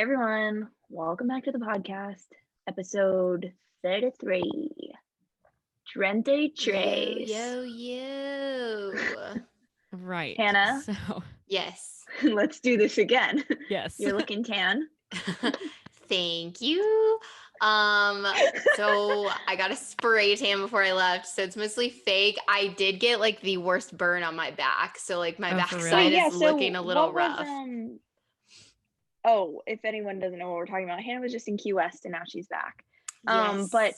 everyone, welcome back to the podcast, episode 33. Trente Trace. Yo. Right. Hannah, So, Yes. let's do this again. yes. You're looking tan. Thank you. So I got a spray tan before I left, so it's mostly fake. I did get like the worst burn on my back, so like my Oh, back for real? side Wait, is looking a little rough. if anyone doesn't know what we're talking about, Hannah was just in Key West and now she's back. Yes. But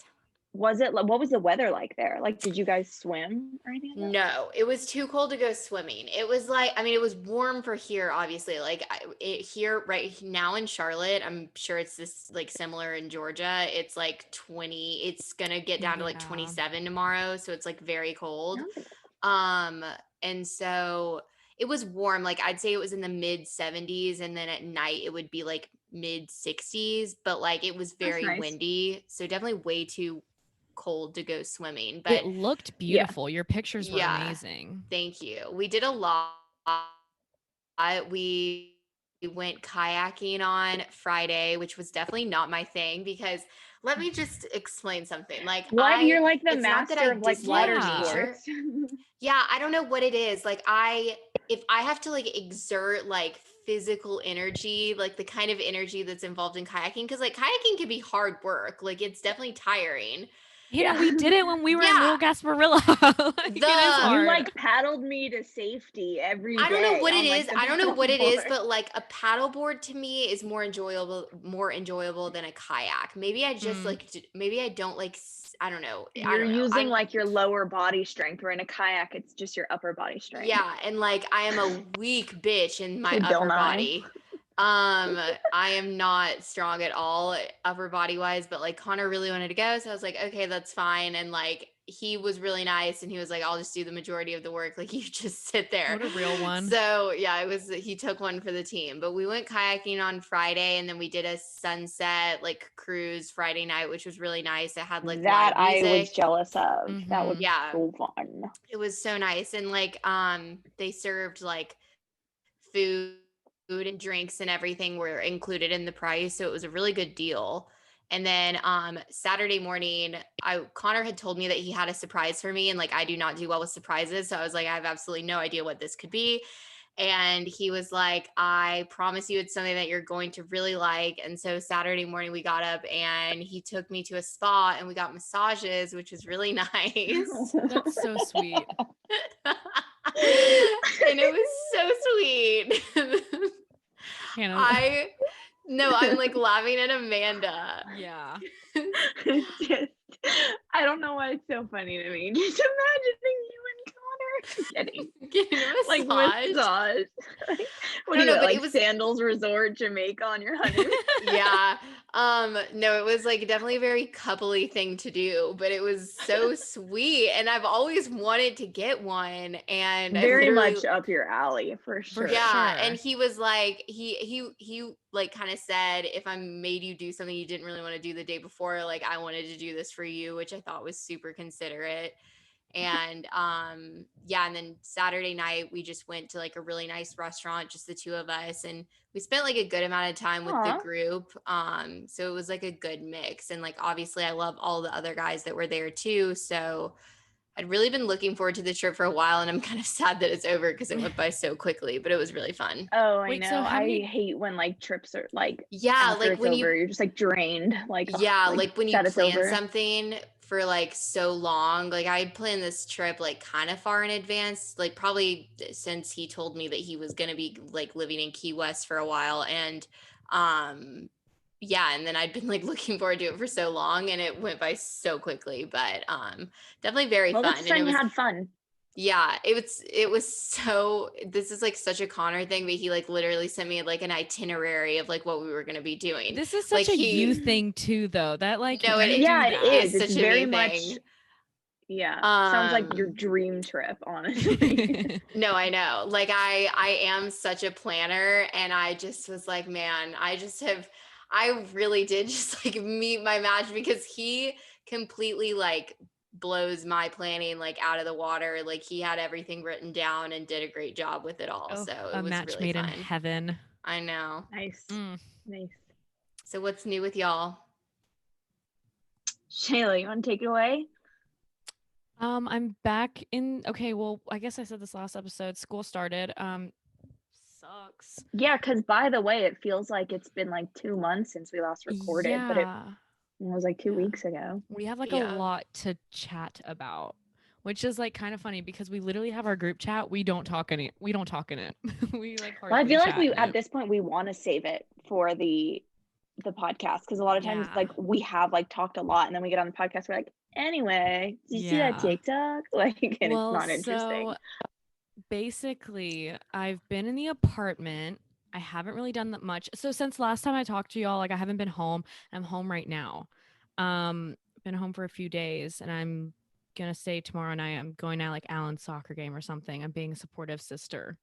what was the weather like there? Like, did you guys swim or anything like that? No, it was too cold to go swimming. It was like, I mean, it was warm for here, obviously. Like here right now in Charlotte, I'm sure it's this like similar in Georgia. It's like 20, it's gonna get down to like 27 tomorrow. So it's like very cold. And so it was warm. Like I'd say it was in the mid 70s, and then at night it would be like mid 60s, but like it was very nice. windy. So definitely way too cold to go swimming, but it looked beautiful. Your pictures were amazing. Thank you. We did a lot. We went kayaking on Friday, which was definitely not my thing because let me just explain something. Like What? You're like the it's not that master I of like water dislike nature. sports. Yeah, I don't know what it is. Like if I have to like exert like physical energy, like the kind of energy that's involved in kayaking, because like kayaking can be hard work. Like it's definitely tiring. Yeah, we did it when we were in Little Gasparilla. You like paddled me to safety every day. I don't know what it like, is. I don't know what it is, but like a paddleboard to me is more enjoyable than a kayak. Maybe I just maybe I don't like, I don't know. You're using like your lower body strength, where in a kayak, it's just your upper body strength. Yeah. And like, I am a weak bitch in my upper body. I am not strong at all upper body wise, but like Connor really wanted to go. So I was like, okay, that's fine. And like, he was really nice and he was like, I'll just do the majority of the work. Like you just sit there. What a real one. So yeah, he took one for the team, but we went kayaking on Friday and then we did a sunset like cruise Friday night, which was really nice. It had like that live music. I was jealous of. That was so fun. It was so nice. And like, they served like food and drinks and everything were included in the price. So it was a really good deal. And then Saturday morning, Connor had told me that he had a surprise for me. And like, I do not do well with surprises. So I was like, I have absolutely no idea what this could be. And he was like, I promise you it's something that you're going to really like. And so Saturday morning we got up and he took me to a spa and we got massages, which was really nice. That's so sweet. And it was so sweet. Hannah. I'm like laughing at Amanda. Yeah. I don't know why it's so funny to me. Just imagining you and Connor getting a massage. What do you like? It was Sandals Resort, Jamaica on your honeymoon. Yeah. No, it was like definitely a very coupley thing to do, but it was so sweet. And I've always wanted to get one, and very much up your alley for sure. Yeah. And he was like, he like kind of said, if I made you do something you didn't really want to do the day before, like I wanted to do this for you, which I thought was super considerate. And and then Saturday night we just went to like a really nice restaurant, just the two of us, and we spent like a good amount of time with the group. So it was like a good mix, and like obviously I love all the other guys that were there too, so I'd really been looking forward to the trip for a while, and I'm kind of sad that it's over because it went by so quickly, but it was really fun. Oh, I know. So I hate when like trips are like, like when you're just like drained. Like, like when you plan something for like so long. Like I planned this trip like kind of far in advance, like probably since he told me that he was going to be like living in Key West for a while. And and then I'd been like looking forward to it for so long, and it went by so quickly, but definitely very fun. And you had fun. Yeah, it was so, this is like such a Connor thing, but he like literally sent me like an itinerary of like what we were going to be doing. This is such like, a you thing too, though. That like, no, it is. It's such very much. Yeah, sounds like your dream trip, honestly. No, I know. Like I am such a planner, and I just was like, man, I really did just like meet my match, because he completely like blows my planning like out of the water. Like he had everything written down and did a great job with it all. So it was match really made fun. in heaven. I know. Nice. Nice. So what's new with y'all? Shayla, you want to take it away? I'm back in. Okay, well, I guess I said this last episode. School started. Sucks. Yeah, because by the way, it feels like it's been like 2 months since we last recorded, but it Yeah. was like 2 weeks ago. We have like a Yeah. lot to chat about, which is like kind of funny because we literally have our group chat. We don't talk in it. We like Well, I hardly feel like chat in at it. this point we want to save it for the podcast, because a lot of times Yeah. like we have like talked a lot and then we get on the podcast, we're like, anyway, did you see that Yeah. TikTok? Like, and it's Well, not interesting. so basically, I've been in the apartment. I haven't really done that much. So since last time I talked to y'all, like I haven't been home. I'm home right now. Been home for a few days, and I'm gonna say tomorrow night I'm going to like Alan's soccer game or something. I'm being a supportive sister.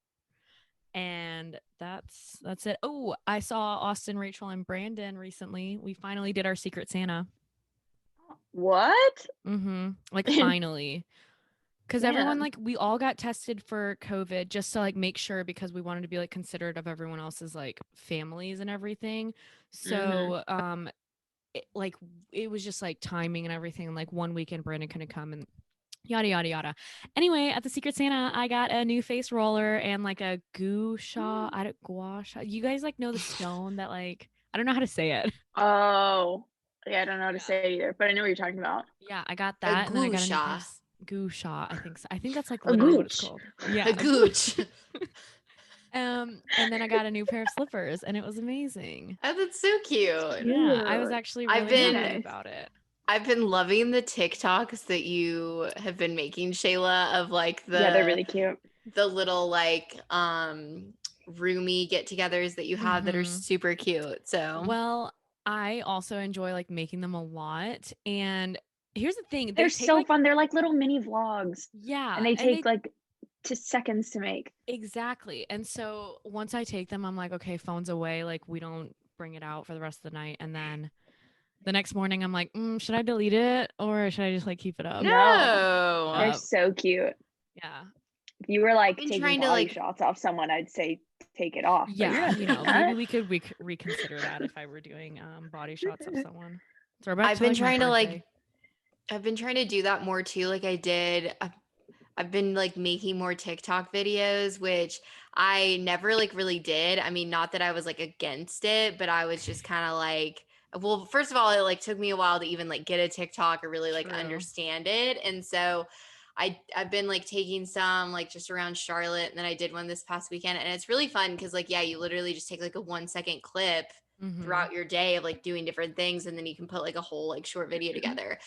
And that's it. Oh, I saw Austin, Rachel, and Brandon recently. We finally did our Secret Santa. What? Like finally. Because everyone, Yeah. like, we all got tested for COVID just to like make sure, because we wanted to be like considerate of everyone else's like families and everything. So it was just like timing and everything. And like one weekend Brandon couldn't come and yada yada yada. Anyway, at the Secret Santa, I got a new face roller and like a gua sha. I don't gua sha. You guys like know the stone that like I don't know how to say it. Oh, yeah, I don't know how to Yeah. say it either, but I know what you're talking about. Yeah, I got A that, and then I got a new pair gusha. of gua sha. I think so. I think that's like A literally what it's gooch. called. Yeah, A gooch. and then I got a new pair of slippers, and it was amazing. Oh, that's so cute. Yeah, I was Cute. actually I've really been- happy Nice. about it. I've been loving the TikToks that you have been making, Shayla, of like Yeah, they're really cute. the little like roomy get-togethers that you have that are Mhm. super cute. So Well, I also enjoy like making them a lot, and here's the thing: They're they take so like fun. They're like little mini vlogs, yeah, and they and take like just seconds to make. exactly. And so once I take them, I'm like, okay, phone's away. Like we don't bring it out for the rest of the night, and then the next morning, I'm like, should I delete it or should I just like keep it up? no. They're so cute. Yeah. If you were like been taking trying to, body like- shots off someone, I'd say take it off. But you're Yeah, not you doing know, that. maybe we could reconsider that if I were doing body shots of someone. Throwback I've to been like my trying to birthday. I've been trying to do that more too. Like I did, I've been like making more TikTok videos, which I never like really did. I mean, not that I was like against it, but I was just kind of like, well, first of all, it like took me a while to even like get a TikTok or really like True. understand it. And so I've been like taking some like just around Charlotte, and then I did one this past weekend, and it's really fun because like, yeah, you literally just take like a 1 second clip Mhm. throughout your day of like doing different things, and then you can put like a whole like short video together.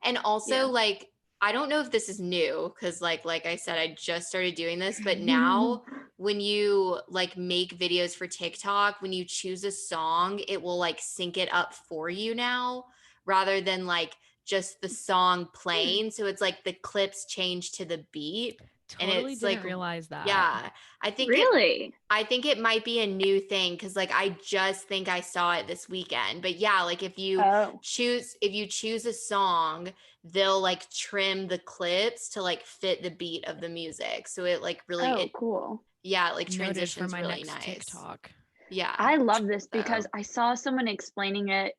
And also Yeah. like, I don't know if this is new because like I said, I just started doing this, but now when you like make videos for TikTok, when you choose a song, it will like sync it up for you now rather than like just the song playing. So it's like the clips change to the beat. And Totally it's didn't like, realize that. yeah, I think Really? I think it might be a new thing because like I just think I saw it this weekend. But yeah, like if you Oh. choose a song, they'll like trim the clips to like fit the beat of the music. So it like really Oh, cool. yeah, it like Noted for transitions my really next nice. TikTok. Yeah. I love this So- because I saw someone explaining it.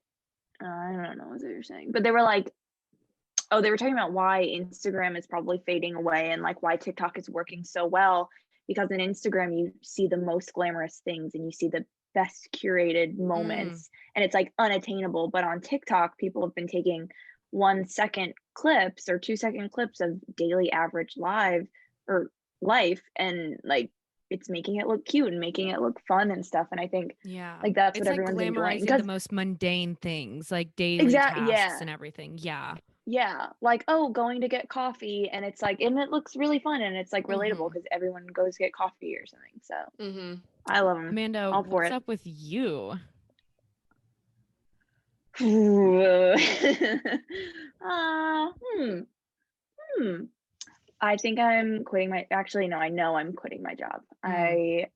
I don't know what they were saying, but they were like, oh, they were talking about why Instagram is probably fading away and like why TikTok is working so well, because in Instagram you see the most glamorous things and you see the best curated moments and it's like unattainable. But on TikTok, people have been taking 1 second clips or 2 second clips of daily average live or life, and like it's making it look cute and making it look fun and stuff. And I think Yeah. like that's It's what like everyone's enjoying, glamorizing because the most mundane things, like daily exactly, tasks yeah. and everything. Yeah. Yeah, like, oh, going to get coffee, and it's like, and it looks really fun, and it's like relatable Mhm. because everyone goes to get coffee or something. So Mhm. I love them. Amanda, All for what's it. up with you? uh, hmm, I think I'm quitting my. Actually, no, I know I'm quitting my job. I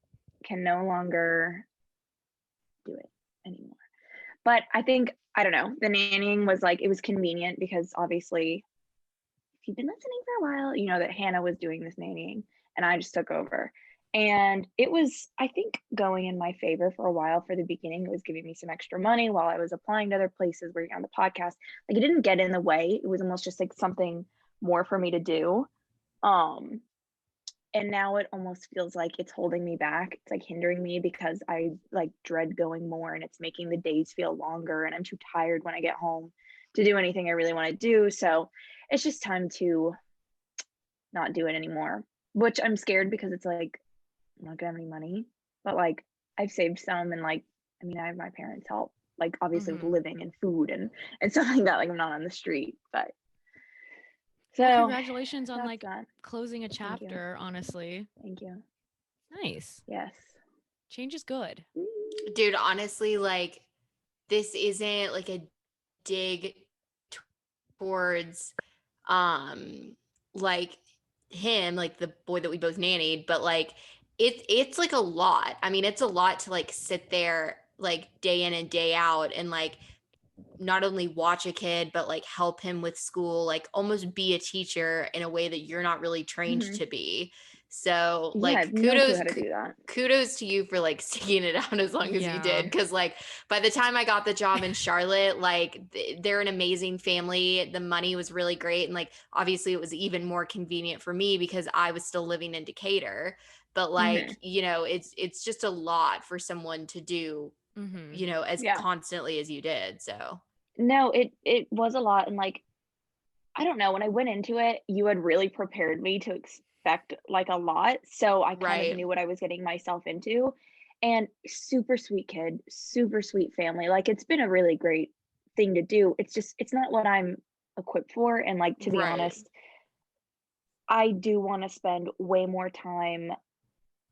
can no longer do it anymore. But I think, I don't know. The nannying was like, it was convenient because obviously, if you've been listening for a while, you know that Hannah was doing this nannying and I just took over. And it was, I think, going in my favor for a while. For the beginning, it was giving me some extra money while I was applying to other places, working on the podcast. Like, it didn't get in the way. It was almost just like something more for me to do. Um, and now it almost feels like it's holding me back. It's like hindering me because I like dread going more, and it's making the days feel longer, and I'm too tired when I get home to do anything I really want to do. So it's just time to not do it anymore, which I'm scared because it's like I'm not gonna have any money, but like I've saved some, and like I mean I have my parents' help, like obviously with living and food and stuff like that. Like I'm not on the street, but Well, so congratulations on that's like that. closing a Thank you. chapter, honestly. Thank you. Nice. Yes. Change is good. Dude, honestly, like this isn't like a dig towards like him, like the boy that we both nannied, but like it's like a lot. I mean, it's a lot to like sit there like day in and day out and like not only watch a kid but like help him with school, like almost be a teacher in a way that you're not really trained Mhm. to be. So Yeah, I like have no clue kudos how to do that. kudos to you for like sticking it out as long as you Yeah. did, because like by the time I got the job in Charlotte, like they're an amazing family, the money was really great, and like obviously it was even more convenient for me because I was still living in Decatur, but like Mhm. you know it's just a lot for someone to do, Mm-hmm. you know, as Yeah. constantly as you did. So No, it was a lot, and like I don't know, when I went into it, you had really prepared me to expect like a lot, so I kind of right. knew what I was getting myself into. And super sweet kid, super sweet family. Like it's been a really great thing to do. It's just it's not what I'm equipped for, and like to be Right. honest, I do want to spend way more time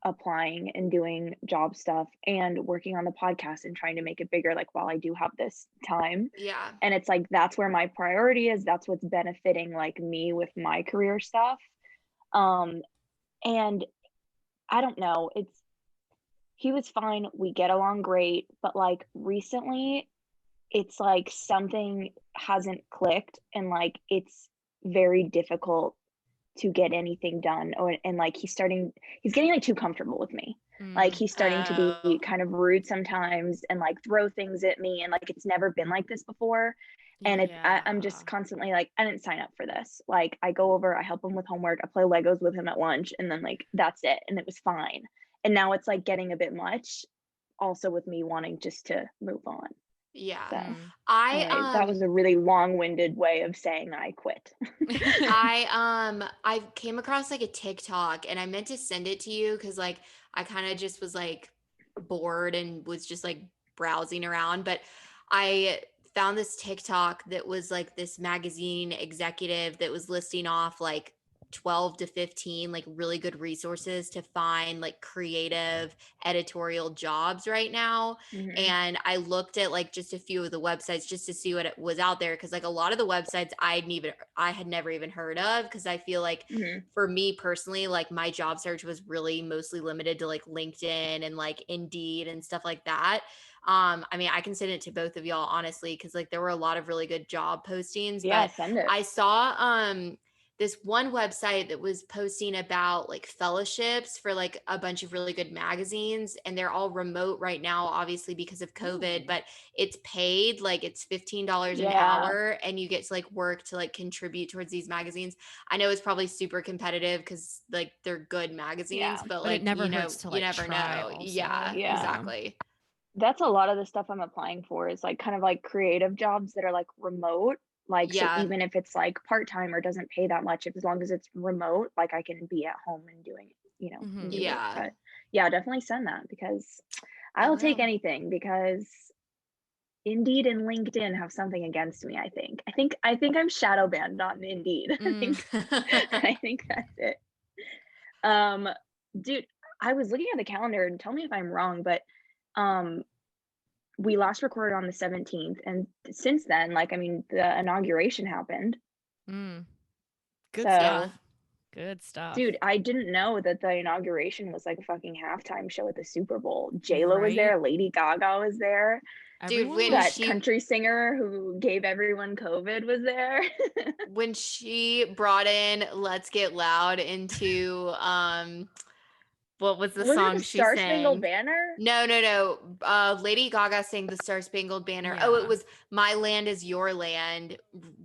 applying and doing job stuff and working on the podcast and trying to make it bigger, like while I do have this time. Yeah. And it's like that's where my priority is. That's what's benefiting like me with my career stuff. Um and I don't know, it's he was fine. We get along great, but like recently it's like something hasn't clicked, and like it's very difficult to get anything done, or and like he's getting like too comfortable with me. Like he's starting to be Oh, kind of rude sometimes and like throw things at me, and like it's never been like this before. And I'm Yeah. just constantly like, I didn't sign up for this. Like I go over, I help him with homework, I play Legos with him at lunch, and then like that's it, and it was fine. And now it's like getting a bit much, also with me wanting just to move on. yeah. So anyway, that I was a really long-winded way of saying I quit. I came across like a TikTok and I meant to send it to you because like I kind of just was like bored and was just like browsing around, but I found this TikTok that was like this magazine executive that was listing off like 12 to 15 like really good resources to find like creative editorial jobs right now. Mhm. And I looked at like just a few of the websites just to see what it was out there, because like a lot of the websites I had never even heard of, because I feel like Mhm. for me personally, like my job search was really mostly limited to like LinkedIn and like Indeed and stuff like that. I mean, I can send it to both of y'all honestly, because like there were a lot of really good job postings, Yeah, but send it. I saw this one website that was posting about like fellowships for like a bunch of really good magazines, and they're all remote right now obviously because of COVID, Ooh. but it's paid, like it's $15 an Yeah. hour and you get to like work to like contribute towards these magazines. I know it's probably super competitive because like they're good magazines, Yeah. but But it like never hurts to you like never try know. also. Yeah, Yeah. Yeah. exactly. That's a lot of the stuff I'm applying for is like kind of like creative jobs that are like remote. Like, so Yeah. even if it's like part-time or doesn't pay that much, if as long as it's remote, like I can be at home and doing, and Mm-hmm. do it. Yeah. But yeah, definitely send that because I I'll take will. anything, because Indeed and LinkedIn have something against me, I think. I think I'm shadow banned on Indeed. I Mm. think I think that's it. Um, dude, I was looking at the calendar, and tell me if I'm wrong, but um we last recorded on the 17th, and since then, like I mean, the inauguration happened. Mm. Good Yeah. So, stuff. Good stuff. dude, I didn't know that the inauguration was like a fucking halftime show at the Super Bowl. J-Lo was Right? there, Lady Gaga was there, Dude, Everyone when was that she country singer who gave everyone COVID was there. when she brought in Let's Get Loud into what was the Was it song the she Star Spangled sang? Banner? No. Lady Gaga sang the Star Spangled Banner. Oh, it Yeah. was My Land Is Your Land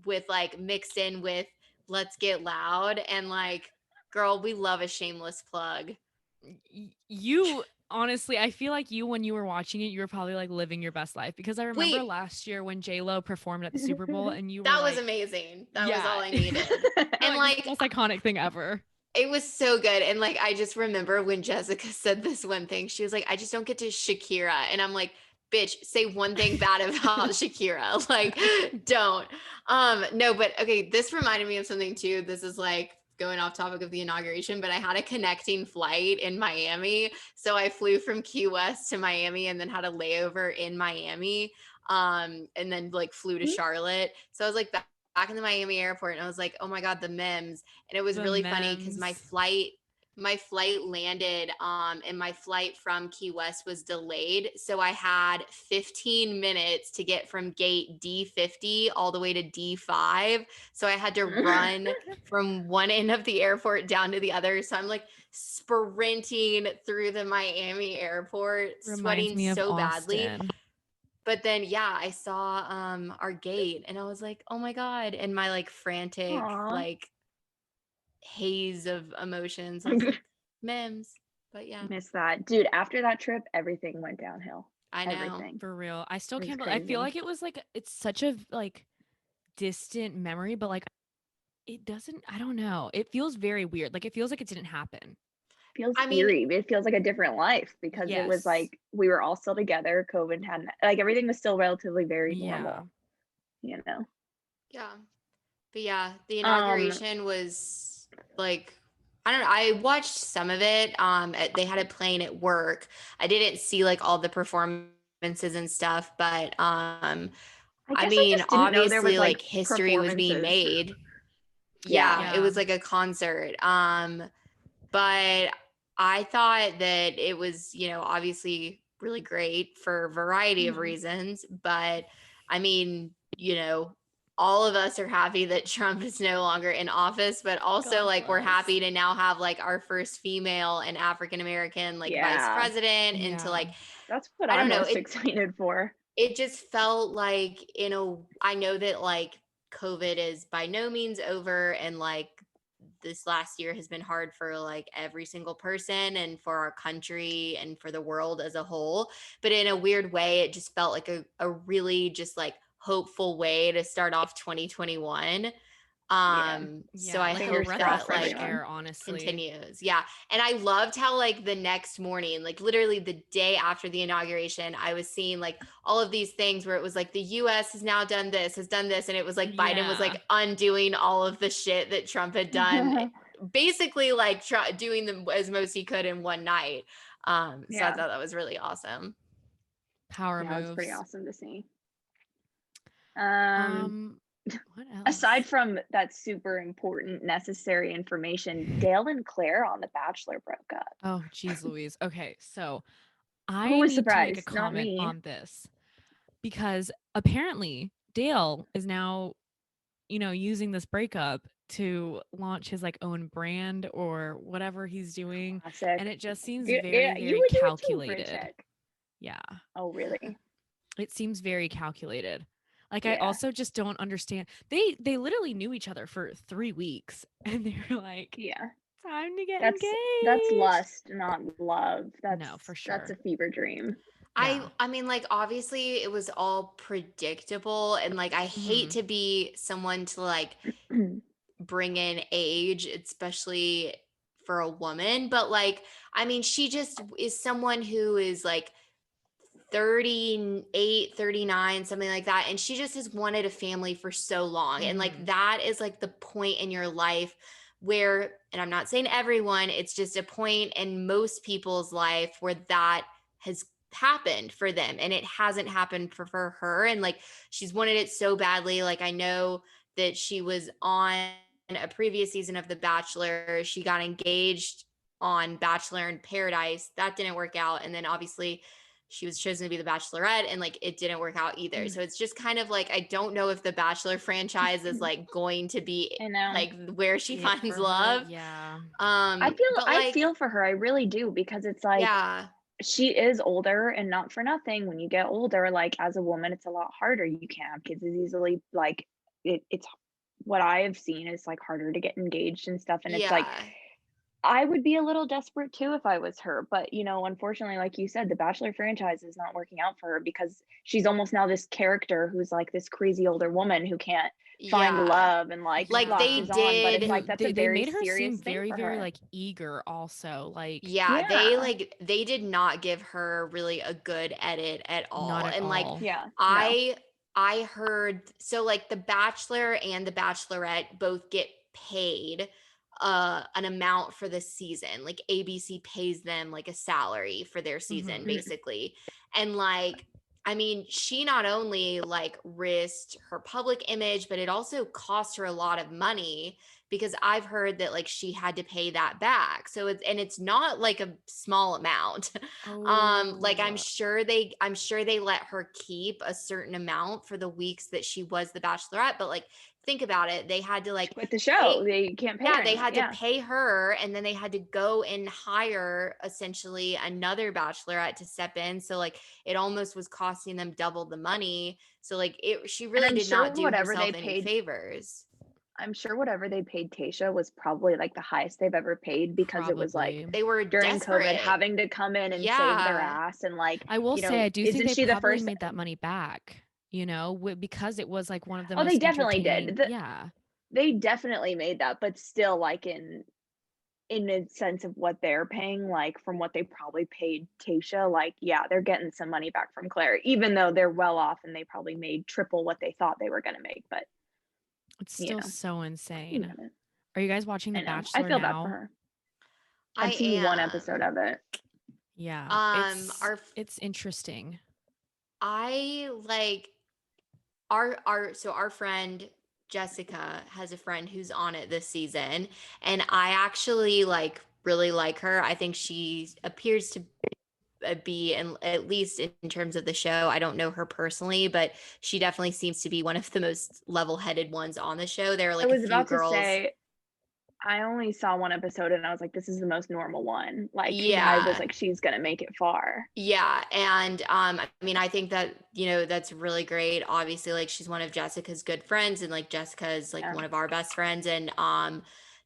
with like mixed in with Let's Get Loud. And like, girl, we love a shameless plug. You honestly, I feel like you, when you were watching it, you were probably like living your best life, because I remember Wait, last year when J-Lo performed at the Super Bowl and you were that was like, amazing. That was yeah. all I needed. And Like, like, the most iconic thing ever. it was so good. And like, I just remember when Jessica said this one thing, she was like, I just don't get to Shakira. And I'm like, bitch, say one thing bad about Shakira. Like, don't. No, but okay, this reminded me of something too. This is like going off topic of the inauguration, but I had a connecting flight in Miami. So I flew from Key West to Miami and then had a layover in Miami. And then like flew to Charlotte. So I was like back in the Miami airport and I was like, oh my God, the memes. And it was The really funny because my flight landed and my flight from Key West was delayed. So I had 15 minutes to get from gate D50 all the way to D5. So I had to run from one end of the airport down to the other. So I'm like sprinting through the Miami airport, Reminds sweating me of so badly. Austin. But then, yeah, I saw our gate and I was like, oh my God. And my like frantic, Aw. like haze of emotions. I was like, memes. But yeah, Miss that. Dude, after that trip, everything went downhill. I know. Everything. For real. I still It was can't believe, I feel crazy. like it was like, it's such a like distant memory, but like it doesn't, I don't know. It feels very weird. Like it feels like it didn't happen. Feels I mean, eerie. It feels like a different life because it was Yes. like we were all still together. COVID hadn't, like, everything was still relatively very Yeah. normal, you know. yeah. But yeah, the Um, inauguration was like, I don't know. I watched some of it. They had it playing at work. I didn't see like all the performances and stuff, but I I guess I mean, just didn't know there was obviously like like history was being performances. made. Yeah. Yeah, it was like a concert. But I thought that it was, obviously really great for a variety of Mhm. reasons. But I mean, all of us are happy that Trump is no longer in office, but also God like we're bless. happy to now have like our first female and African American like vice Yeah. president and to Yeah. like, That's what I I'm don't know, most excited for. it just felt like, I know that like COVID is by no means over and like this last year has been hard for like every single person and for our country and for the world as a whole. But in a weird way, it just felt like a really just like hopeful way to start off 2021. Yeah. So Yeah, I like a hope Fingers breath of that crossed for fresh like everyone. air, honestly. continues. Yeah. And I loved how like the next morning, like literally the day after the inauguration, I was seeing like all of these things where it was like the US has now done this, has done this. And it was like Biden was Yeah. like undoing all of the shit that Trump had done, basically like doing them as most he could in one night. So I Yeah. thought that was really awesome. Power Yeah, it's pretty moves. awesome to see. What else? Aside from that super important, necessary information, Dale and Claire on The Bachelor broke up. Oh, geez, Louise. Okay, so Who I was need to make a surprised? Not comment me. on this because apparently Dale is now, using this breakup to launch his like own brand or whatever he's doing. Classic. And it just seems Yeah, very, you very would do it too for a calculated. chick. Yeah. Oh, really? It seems very calculated. Like I Yeah. also just don't understand. They literally knew each other for 3 weeks and they were like, Yeah. time to get That's engaged. lust, not love. No, for That's sure. a fever dream. Yeah. I mean, like, obviously it was all predictable. And like, I hate Mhm. to be someone to like bring in age, especially for a woman. But like, I mean, she just is someone who is like 38, 39, something like that. And she just has wanted a family for so long. And like, Mhm. that is like the point in your life where, and I'm not saying everyone, it's just a point in most people's life where that has happened for them and it hasn't happened for her. And like, she's wanted it so badly. Like, I know that she was on a previous season of The Bachelor. She got engaged on Bachelor in Paradise. That didn't work out. And then obviously she was chosen to be the Bachelorette, and like it didn't work out either. So it's just kind of like I don't know if the Bachelor franchise is like going to be I know. like where she It finds for her, love. yeah. But I like feel for her. I really do, because it's like yeah, she is older, and not for nothing. When you get older, like as a woman, it's a lot harder. You can't have kids as easily. Like it's what I have seen is like harder to get engaged and stuff. And it's like yeah. I would be a little desperate too if I was her. But unfortunately, like you said, the Bachelor franchise is not working out for her, because she's almost now this character who's like this crazy older woman who can't find Yeah. love, and like Like, they latches on. But it's did- like that's a they very made her serious seem thing very, for very her. like eager also. Like Yeah, Yeah. they did not give her really a good edit at all. not at And like all. Yeah. No. I heard, so like the Bachelor and the Bachelorette both get paid an amount for the season. Like ABC pays them like a salary for their season, Mhm. basically. And like I mean, she not only like risked her public image, but it also cost her a lot of money, because I've heard that like she had to pay that back. So it's not like a small amount. Like Oh. I'm sure they let her keep a certain amount for the weeks that she was the Bachelorette, but like think about it, they had to like Quit the show. They can't pay her yeah, they anymore. had to pay her, and then they had to go and hire essentially another Bachelorette to step in. So like it almost was costing them double the money. So like she And really I'm did sure not do whatever herself they any paid favors. I'm sure whatever they paid Tasha was probably like the highest they've ever paid, because it was like Probably. They were during COVID desperate. having to come in and save their Yeah. ass, and like, I will say I do think isn't they she the probably first? made that money back, because it was like one of the Oh, most they definitely entertaining. did. Yeah. They definitely made that, but still, like in a sense of what they're paying, like from what they probably paid Tasha, like yeah, they're getting some money back from Claire, even though they're well off and they probably made triple what they thought they were gonna make. But It's you still know, so you insane. get it. Are you guys watching The I know. I Bachelor feel bad for now? her. I I've seen one episode am. of it. Yeah. It's interesting. I like our friend Jessica has a friend who's on it this season, and I actually like really like her. I think she appears to be, and at least in terms of the show, I don't know her personally, but she definitely seems to be one of the most level-headed ones on the show. There are I like a was few about to girls. say, I only saw one episode and I was like, this is the most normal one. Like, I was Yeah. like, she's gonna make it far. Yeah, and I mean, I think that, that's really great. Obviously, like she's one of Jessica's good friends, and like Jessica is like Yeah. one of our best friends, and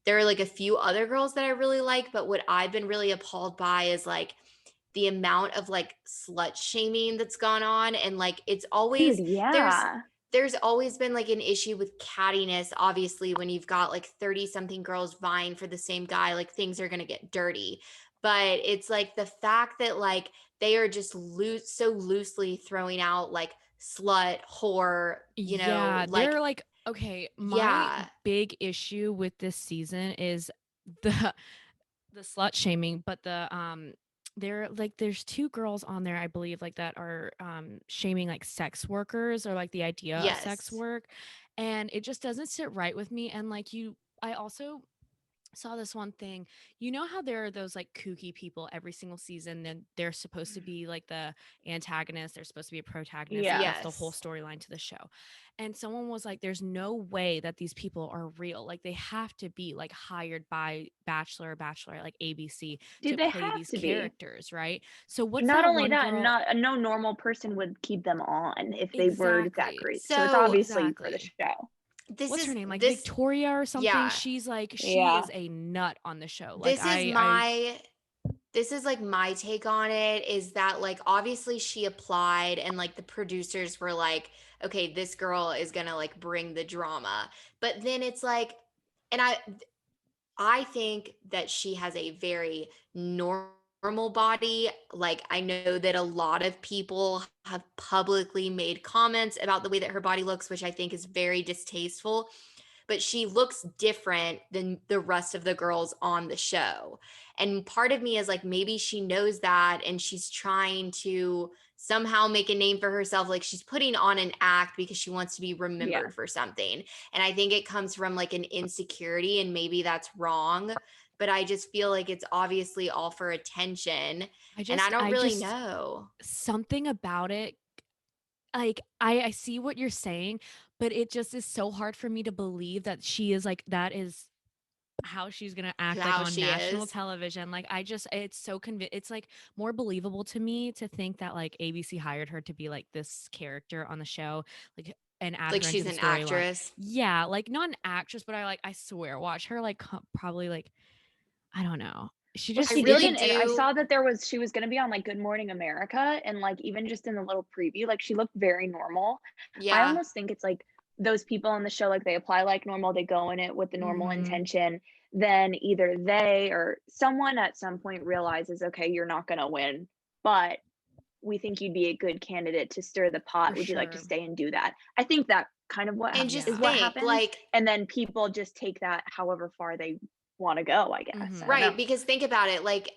there are like a few other girls that I really like, but what I've been really appalled by is like the amount of like slut shaming that's gone on, and like it's always Dude, there's yeah. there's always been like an issue with cattiness. Obviously, when you've got like 30 something girls vying for the same guy, like things are going to get dirty. But it's like the fact that like they are just so loosely throwing out like slut, whore, Yeah, like they're like, okay, my yeah. big issue with this season is the the slut shaming, but there's two girls on there, I believe, like that are shaming like sex workers, or like the idea of sex Yes. work, and it just doesn't sit right with me. And like I also saw this one thing. You know how there are those like kooky people every single season, and they're supposed to be like the antagonist, they're supposed to be a protagonist, like Yeah. that's the whole Yes. storyline to the show. And someone was like, there's no way that these people are real, like they have to be like hired by Bachelor, like ABC, to Dude, they play have these to be. characters, right? So what's Not that only one that, girl? no normal person would keep them on if they were that Exactly. great. So it's So obviously for the Exactly. show. this What's her is name, like this Victoria or something? yeah. She's like, she Yeah. is a nut on the show. Like This is my this is like my take on it, is that like obviously she applied, and like the producers were like, okay, this girl is gonna like bring the drama. But then it's like, and I think that she has a very normal body. Like I know that a lot of people have publicly made comments about the way that her body looks, which I think is very distasteful, but she looks different than the rest of the girls on the show. And part of me is like, maybe she knows that and she's trying to somehow make a name for herself. Like she's putting on an act because she wants to be Yeah. remembered for something. And I think it comes from like an insecurity, and maybe that's wrong. but I just feel like it's obviously all for attention, and I don't I really just know. something about it, like I see what you're saying, but it just is so hard for me to believe that she is like that is how she's gonna act like How on she national is. television. Like it's so it's like more believable to me to think that like ABC hired her to be like this character on the show, like and add Like her into she's the an storyline. actress. Yeah, like not an actress, but I swear, watch her like probably like I don't know. She Well, just I she really didn't, and I do. saw that she was gonna be on, like, Good Morning America, and, like, even just in the little preview, like, she looked very normal. I Yeah. almost think it's, like, those people on the show, like, they apply like normal, they go in it with the normal mm-hmm. intention, then either they or someone at some point realizes, "Okay, you're not gonna win, but we think you'd be a good candidate to stir the pot. For Would you like to sure. stay and do that?" I think that kind of And just is Yeah. what think, happens, like, and then people just take that however far they wanna go, I guess. I Mm-hmm. don't right, know. because think about it, like,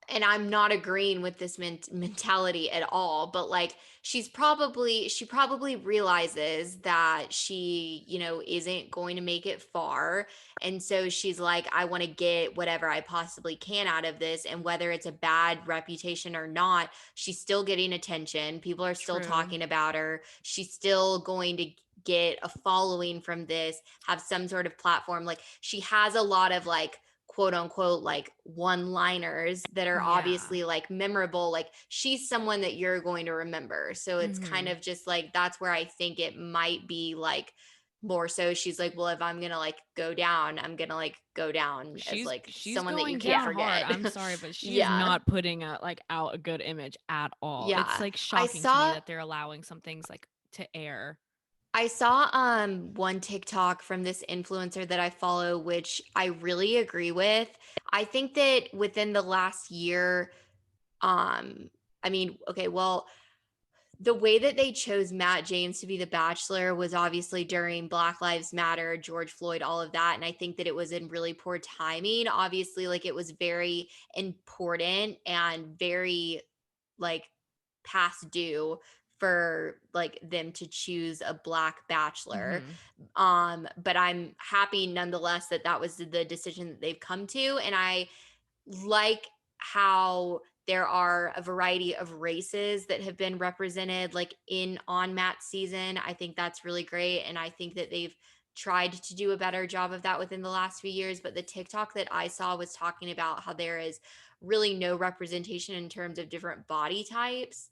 and I'm not agreeing with this mentality at all, but like she probably realizes that she, isn't going to make it far. And so she's like, I want to get whatever I possibly can out of this. And whether it's a bad reputation or not, she's still getting attention. People are still True. talking about her. She's still going to get a following from this, have some sort of platform. Like she has a lot of like quote unquote like one liners that are Yeah. obviously like memorable. Like she's someone that you're going to remember. So it's kind Mm-hmm. of just like that's where I think it might be like more so she's like, well, if I'm gonna like go down, I'm gonna like go down as like She's someone that you going can't down hard. forget. I'm sorry, but she is Yeah. not putting like out a good image at all. It's Yeah. like I shocking to me saw that they're allowing some things like to air. I saw one TikTok from this influencer that I follow, which I really agree with. I think that within the last year, I mean, okay, well, the way that they chose Matt James to be the Bachelor was obviously during Black Lives Matter, George Floyd, all of that. And I think that it was in really poor timing. Obviously, like it was very important and very like past due for like them to choose a black bachelor. Mm-hmm. But I'm happy nonetheless that that was the decision that they've come to. And I like how there are a variety of races that have been represented like in on Matt's season. I think that's really great. And I think that they've tried to do a better job of that within the last few years. But the TikTok that I saw was talking about how there is really no representation in terms of different body types.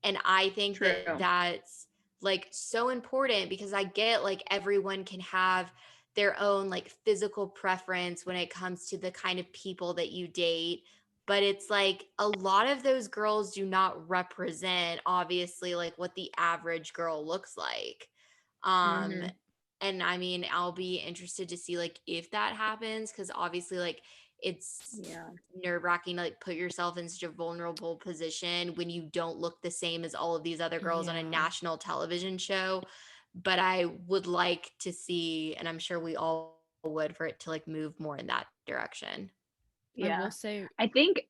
And I think that True. that's like so important because I get like everyone can have their own like physical preference when it comes to the kind of people that you date, but it's like a lot of those girls do not represent obviously like what the average girl looks like. um Mhm. and I mean I'll be interested to see like if that happens because obviously like it's Yeah. nerve-wracking to like put yourself in such a vulnerable position when you don't look the same as all of these other girls on a Yeah. national television show. But I would like to see, and I'm sure we all would, for it to like move more in that direction. I will Yeah. say, I think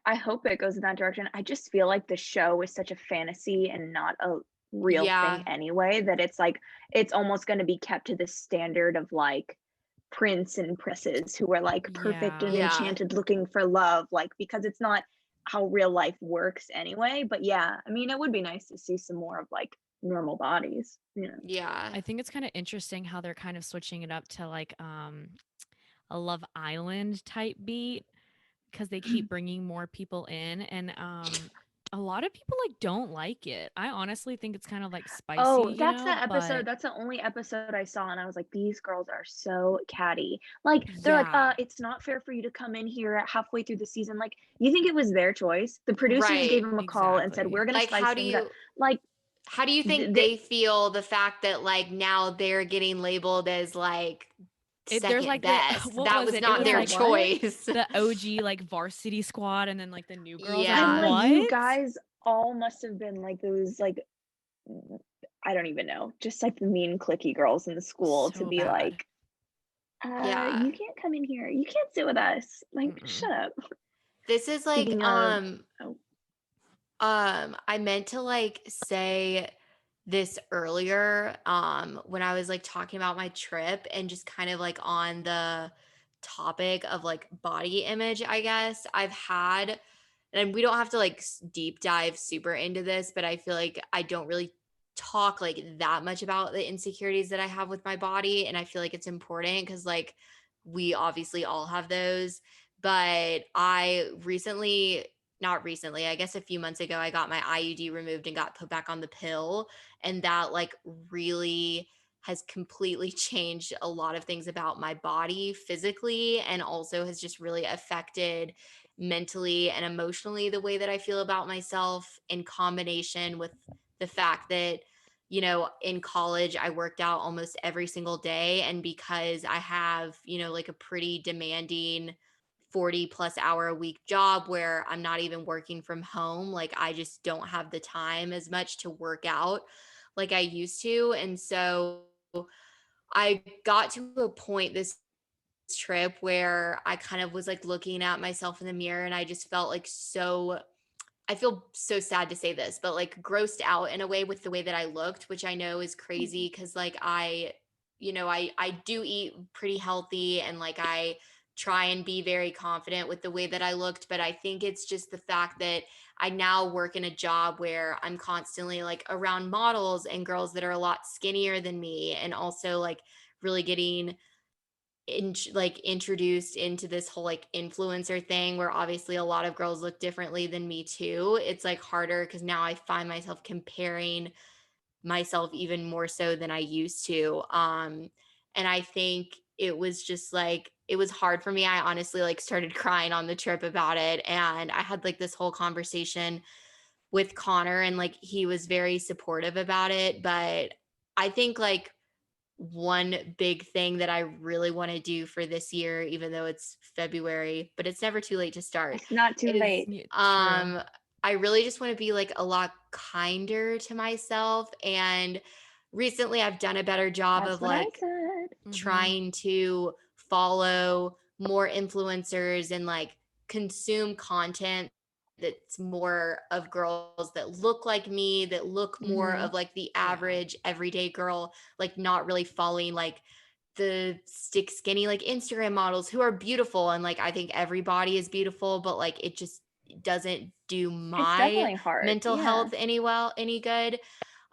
I hope it goes in that direction. I just feel like the show is such a fantasy and not a real thing Yeah. anyway, that it's like it's almost gonna be kept to the standard of, like, prince and princesses who are, like, perfect yeah. and Yeah. enchanted looking for love, like, because it's not how real life works anyway, but yeah, I mean, it would be nice to see some more of, like, normal bodies, you know? Yeah. I think it's kind of interesting how they're kind of switching it up to like a Love Island type beat because they keep bringing more people in and a lot of people like don't like it. I honestly think it's kind of like spicy, Oh, you know, but that's the only episode I saw, and I was like, "These girls are so catty." Like, they're like, yeah, it's not fair for you to come in here at halfway through the season." Like, you think it was their choice? The producers gave Right. them a call and said, exactly. "We're gonna Like spice things up." Like, how do you th think th they feel the fact that like now they're getting labeled as like There's second like the best? what That was was it? It not was yeah, their like what? choice. the OG like varsity squad and then like the new girls. Like I'm Yeah. like, what? you guys all must have been like those, like, I don't even know, just like the mean clicky girls in the school to So be bad. like, Yeah. you can't come in here. You can't sit with us." Like, Mm-mm. shut up. This is like Speaking of, oh, I meant to like say this earlier when I was like talking about my trip and just kind of like on topic of like body image, I guess. I've had, and we don't have to like deep dive super into this, but I feel like I don't really talk like that much about the insecurities that I have with my body. And I feel like it's important because like we obviously all have those. But I recently, not recently, I guess a few months ago, I got my IUD removed and got put back on the pill. And that like really has completely changed a lot of things about my body physically, and also has just really affected mentally and emotionally the way that I feel about myself, in combination with the fact that, you know, in college I worked out almost every single day. And because I have, you know, like a pretty demanding 40+ hour a week job where I'm not even working from home, like I just don't have the time as much to work out like I used to. And so I got to a point this trip where I kind of was like looking at myself in the mirror, and I just felt like so, I feel so sad to say this, but like grossed out in a way with the way that I looked, which I know is crazy because like I, you know, I do eat pretty healthy, and like I try and be very confident with the way that I looked, but I think it's just the fact that I now work in a job where I'm constantly like around models and girls that are a lot skinnier than me, and also like really getting like introduced into this whole like influencer thing where obviously a lot of girls look differently than me too. It's like harder because now I find myself comparing myself even more so than I used to. And I think it was just like, it was hard for me. I honestly like started crying on the trip about it. And I had like this whole conversation with Connor, and like he was very supportive about it. But I think like one big thing that I really want to do for this year, even though it's February, but it's never too late to start, It's not too is late. Yeah, true. I really just want to be like a lot kinder to myself. And recently I've done a better job That's of what I like said. trying to follow more influencers and like consume content that's more of girls that look like me, that look more Mhm. of like the Yeah. average everyday girl, like not really following like the stick skinny like Instagram models who are beautiful. And like I think everybody is beautiful, but like it just doesn't do It's my definitely hard. mental Yeah. health any good.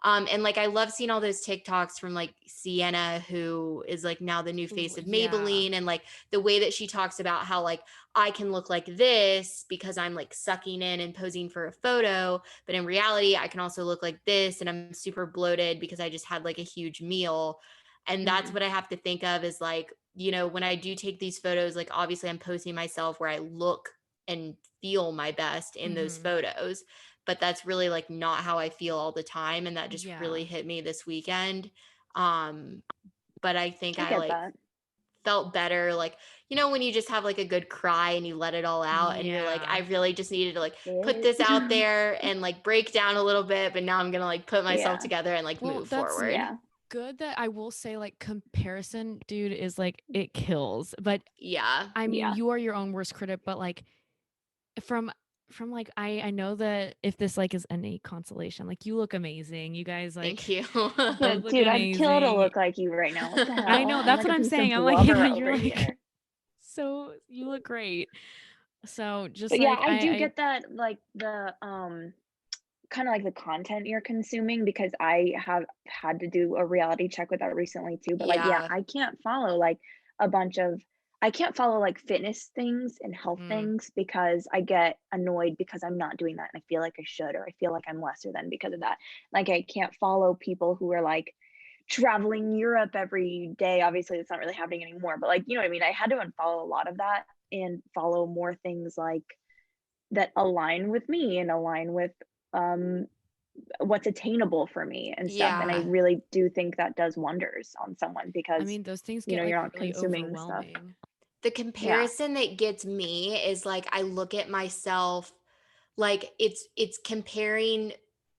And like I love seeing all those TikToks from like Sienna, who is like now the new face Ooh, of yeah. Maybelline, and like the way that she talks about how like I can look like this because I'm like sucking in and posing for a photo, but in reality I can also look like this and I'm super bloated because I just had like a huge meal. And that's Mhm. what I have to think of is like, you know, when I do take these photos, like obviously I'm posting myself where I look and feel my best in those Mhm. photos, but that's really like not how I feel all the time. And that just Yeah. really hit me this weekend. Um, but I think I I get like that. felt better, like, you know, when you just have like a good cry and you let it all out and you're like, I Yeah. really just needed to like put It. this out there and like break down a little bit, but now I'm gonna like put myself Yeah. together and like Well, move that's forward. Yeah. good that I will say like comparison, dude, is like it kills. But Yeah. I mean, Yeah. you are your own worst critic, but like from like I know that if this like is any consolation, like you look amazing. You guys like Thank you. both look Dude, I'd kill to amazing. look like you right now. What the I hell? know, I'm that's like what a I'm piece of saying. I'm like, blubber you're over like here. so you look great. So just But yeah, like I do I get that, like the kind of like the content you're consuming, because I have had to do a reality check with that recently too. But like, yeah, Yeah. I can't follow like a bunch of I can't follow like fitness things and health mm, things because I get annoyed because I'm not doing that and I feel like I should, or I feel like I'm lesser than because of that. Like I can't follow people who are like traveling Europe every day. Obviously, it's not really happening anymore, but like, you know what I mean? I had to unfollow a lot of that and follow more things like that align with me and align with um what's attainable for me and stuff. And I Yeah. really do think that does wonders on someone I because, mean, those things you get know, like you're not really consuming stuff. overwhelming. The Yeah. comparison that gets me is like I look at myself, like it's comparing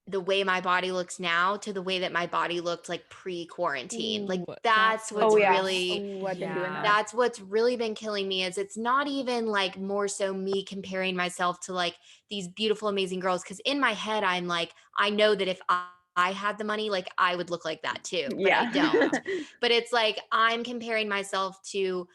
the way my body looks now to the way that my body looked like pre-quarantine. Like Ooh, that's that's the Oh what's yeah. worst. really, Oh, I've been doing Yeah. that. that's what's really been killing me. Is it's not even like more so me comparing myself to like these beautiful amazing girls, because in my head I'm like, I know that if I had the money, like I would look like that too, but I Yeah. Yeah. don't. But it's like I'm comparing myself to,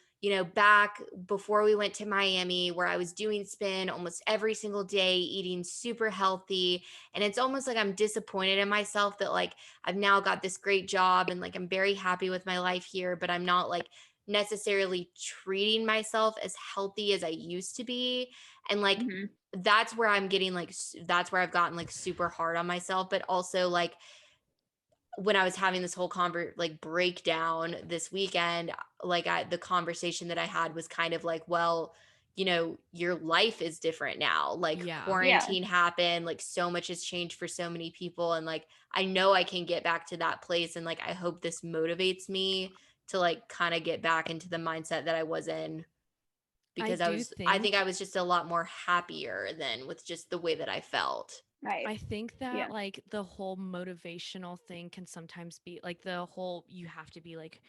back before we went to Miami, where I was doing spin almost every single day, eating super healthy. And it's almost like I'm disappointed in myself that like I've now got this great job and like I'm very happy with my life here, but I'm not like necessarily treating myself as healthy as I used to be. And like Mhm. that's where I'm getting like that's where I've gotten like super hard on myself, but also like when I was having this whole breakdown this weekend, like the conversation that I had was kind of like, well, your life is different now. Like Yeah. Yeah. quarantine happened, like so much has changed for so many people. And like, I know I can get back to that place. And like, I hope this motivates me to like kind of get back into the mindset that I was in, because I think I was just a lot more happier than with just the way that I felt. Right. I think that Yeah. like the whole motivational thing can sometimes be like the whole you have to be like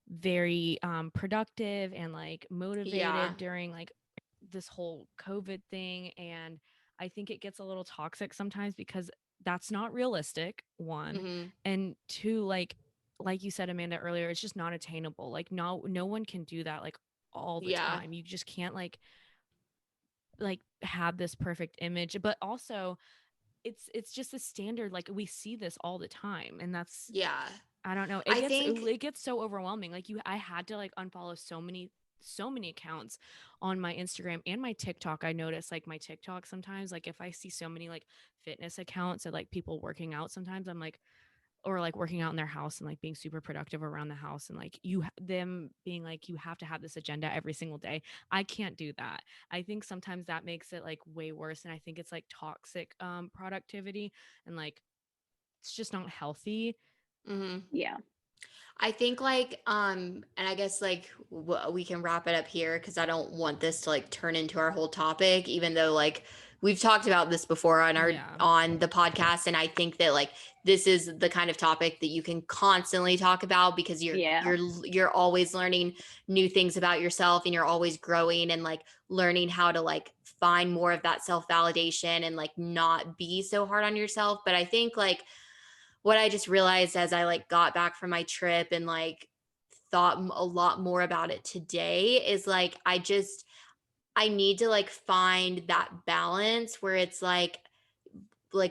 very productive and like Yeah. motivated during like this whole COVID thing. And I think it gets a little toxic sometimes because that's not realistic, one. Hmm. And two, like you said, Amanda, earlier, it's just not attainable. Like no one can do that like all the Yeah. time. You just can't like have this perfect image. But also it's just a standard, like we see this all the time, and that's Yeah. I don't know. I think It gets so overwhelming. Like I had to like unfollow so many accounts on my Instagram and my TikTok. I notice like my TikTok sometimes, like if I see so many like fitness accounts or like people working out, sometimes I'm like, or like working out in their house and like being super productive around the house, and like them being like you have to have this agenda every single day. I can't do that. I think sometimes that makes it like way worse, and I think it's like toxic productivity, and like it's just not healthy. mhm. Yeah. I think like and I guess like we can wrap it up here because I don't want this to like turn into our whole topic, even though like we've talked about this before on Yeah. on the podcast. And I think that like this is the kind of topic that you can constantly talk about because Yeah. you're always learning new things about yourself, and you're always growing and like learning how to like find more of that self-validation and like not be so hard on yourself. But I think like what I just realized as I like got back from my trip and like thought a lot more about it today is like I need to like find that balance where it's like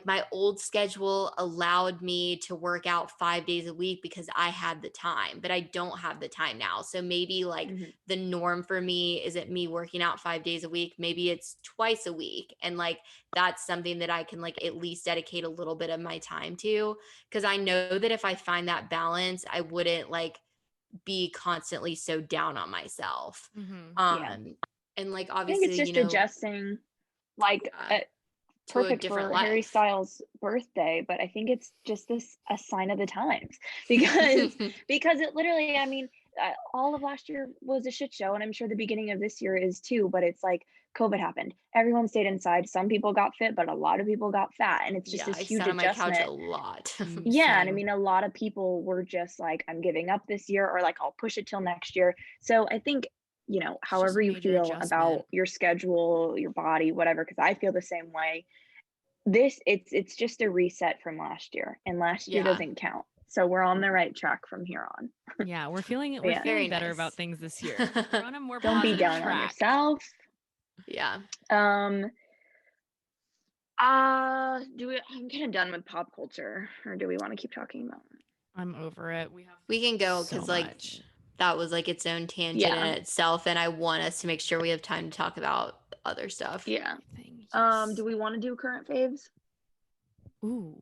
my old schedule allowed me to work out 5 days a week because I had the time, but I don't have the time now. So maybe like Mhm. the norm for me isn't me working out 5 days a week. Maybe it's twice a week. And like that's something that I can like at least dedicate a little bit of my time to. Cause I know that if I find that balance, I wouldn't like be constantly so down on myself. Mm-hmm. Yeah. And like I think it's obviously, just adjusting, like to a perfect different for Harry life. Styles' birthday, but I think it's just this a sign of the times because it literally, I mean, all of last year was a shit show, and I'm sure the beginning of this year is too. But it's like COVID happened, everyone stayed inside. Some people got fit, but a lot of people got fat, and it's just Yeah, this I huge sat on my couch a adjustment. lot. Yeah, and I Same. mean, a lot of people were just like, I'm giving up this year, or like, I'll push it till next year. So I think, It's just however a you major feel about adjustment. your schedule, your body, whatever, because I feel the same way. It's just a reset from last year, and last year Yeah, doesn't count. So we're on the right track from here on. Yeah, we're feeling But we're yeah, feeling very better about nice. things this year. We're on a more don't be positive down on track. yourself. Yeah. Um, I'm kind of done with pop culture, or do we want to keep talking about it? I'm over it. We can go So because like much. that was like its own tangent in Yeah, itself, and I want us to make sure we have time to talk about other stuff. yeah. Everything. Yes. Do we want to do current faves? Ooh.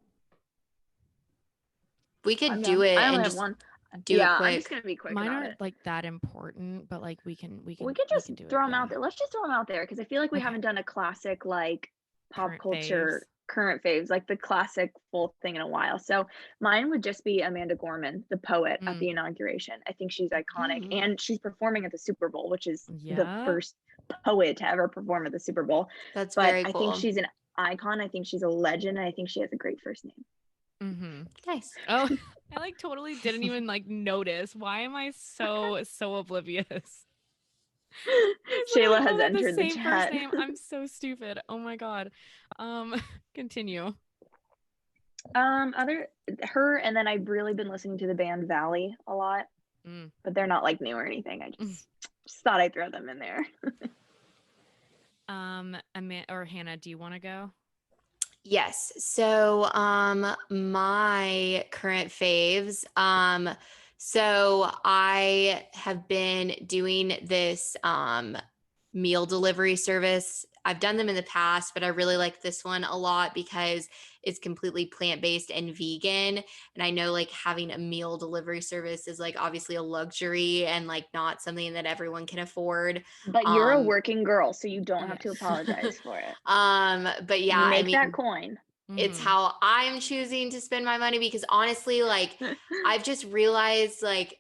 We could I'm do down. it I only and have just one. do it Yeah, I'm just quick. gonna be quick Mine about aren't it. like that important, but like We could we just can do it. throw them Yeah. out there. Let's just throw them out there because I feel like we Okay. haven't done a classic like pop Current faves. culture current faves, like the classic full thing in a while. So mine would just be Amanda Gorman, the poet at the inauguration. I think she's iconic, Mhm. and she's performing at the Super Bowl, which is the Yeah. first poet to ever perform at the Super Bowl. That's But very I think cool. she's an icon. I think she's a legend, and I think she has a great first name. Mm-hmm. Nice. Oh, I like totally didn't even like notice. Why am I so oblivious? We Shayla literally has both have the entered the same first chat. name. I'm so stupid. Oh my god. Continue. Other her, and then I've really been listening to the band Valley a lot, Mm. but they're not like new or anything. I just Just thought I'd throw them in there. Or Hannah, do you want to go? Yes. So, my current faves. So I have been doing this meal delivery service. I've done them in the past, but I really like this one a lot because it's completely plant-based and vegan. And I know like having a meal delivery service is like obviously a luxury and like not something that everyone can afford. But you're a working girl, so you don't have to Yes. apologize for it. But yeah, You I make mean, that coin. it's Mhm. how I'm choosing to spend my money because honestly, like I've just realized like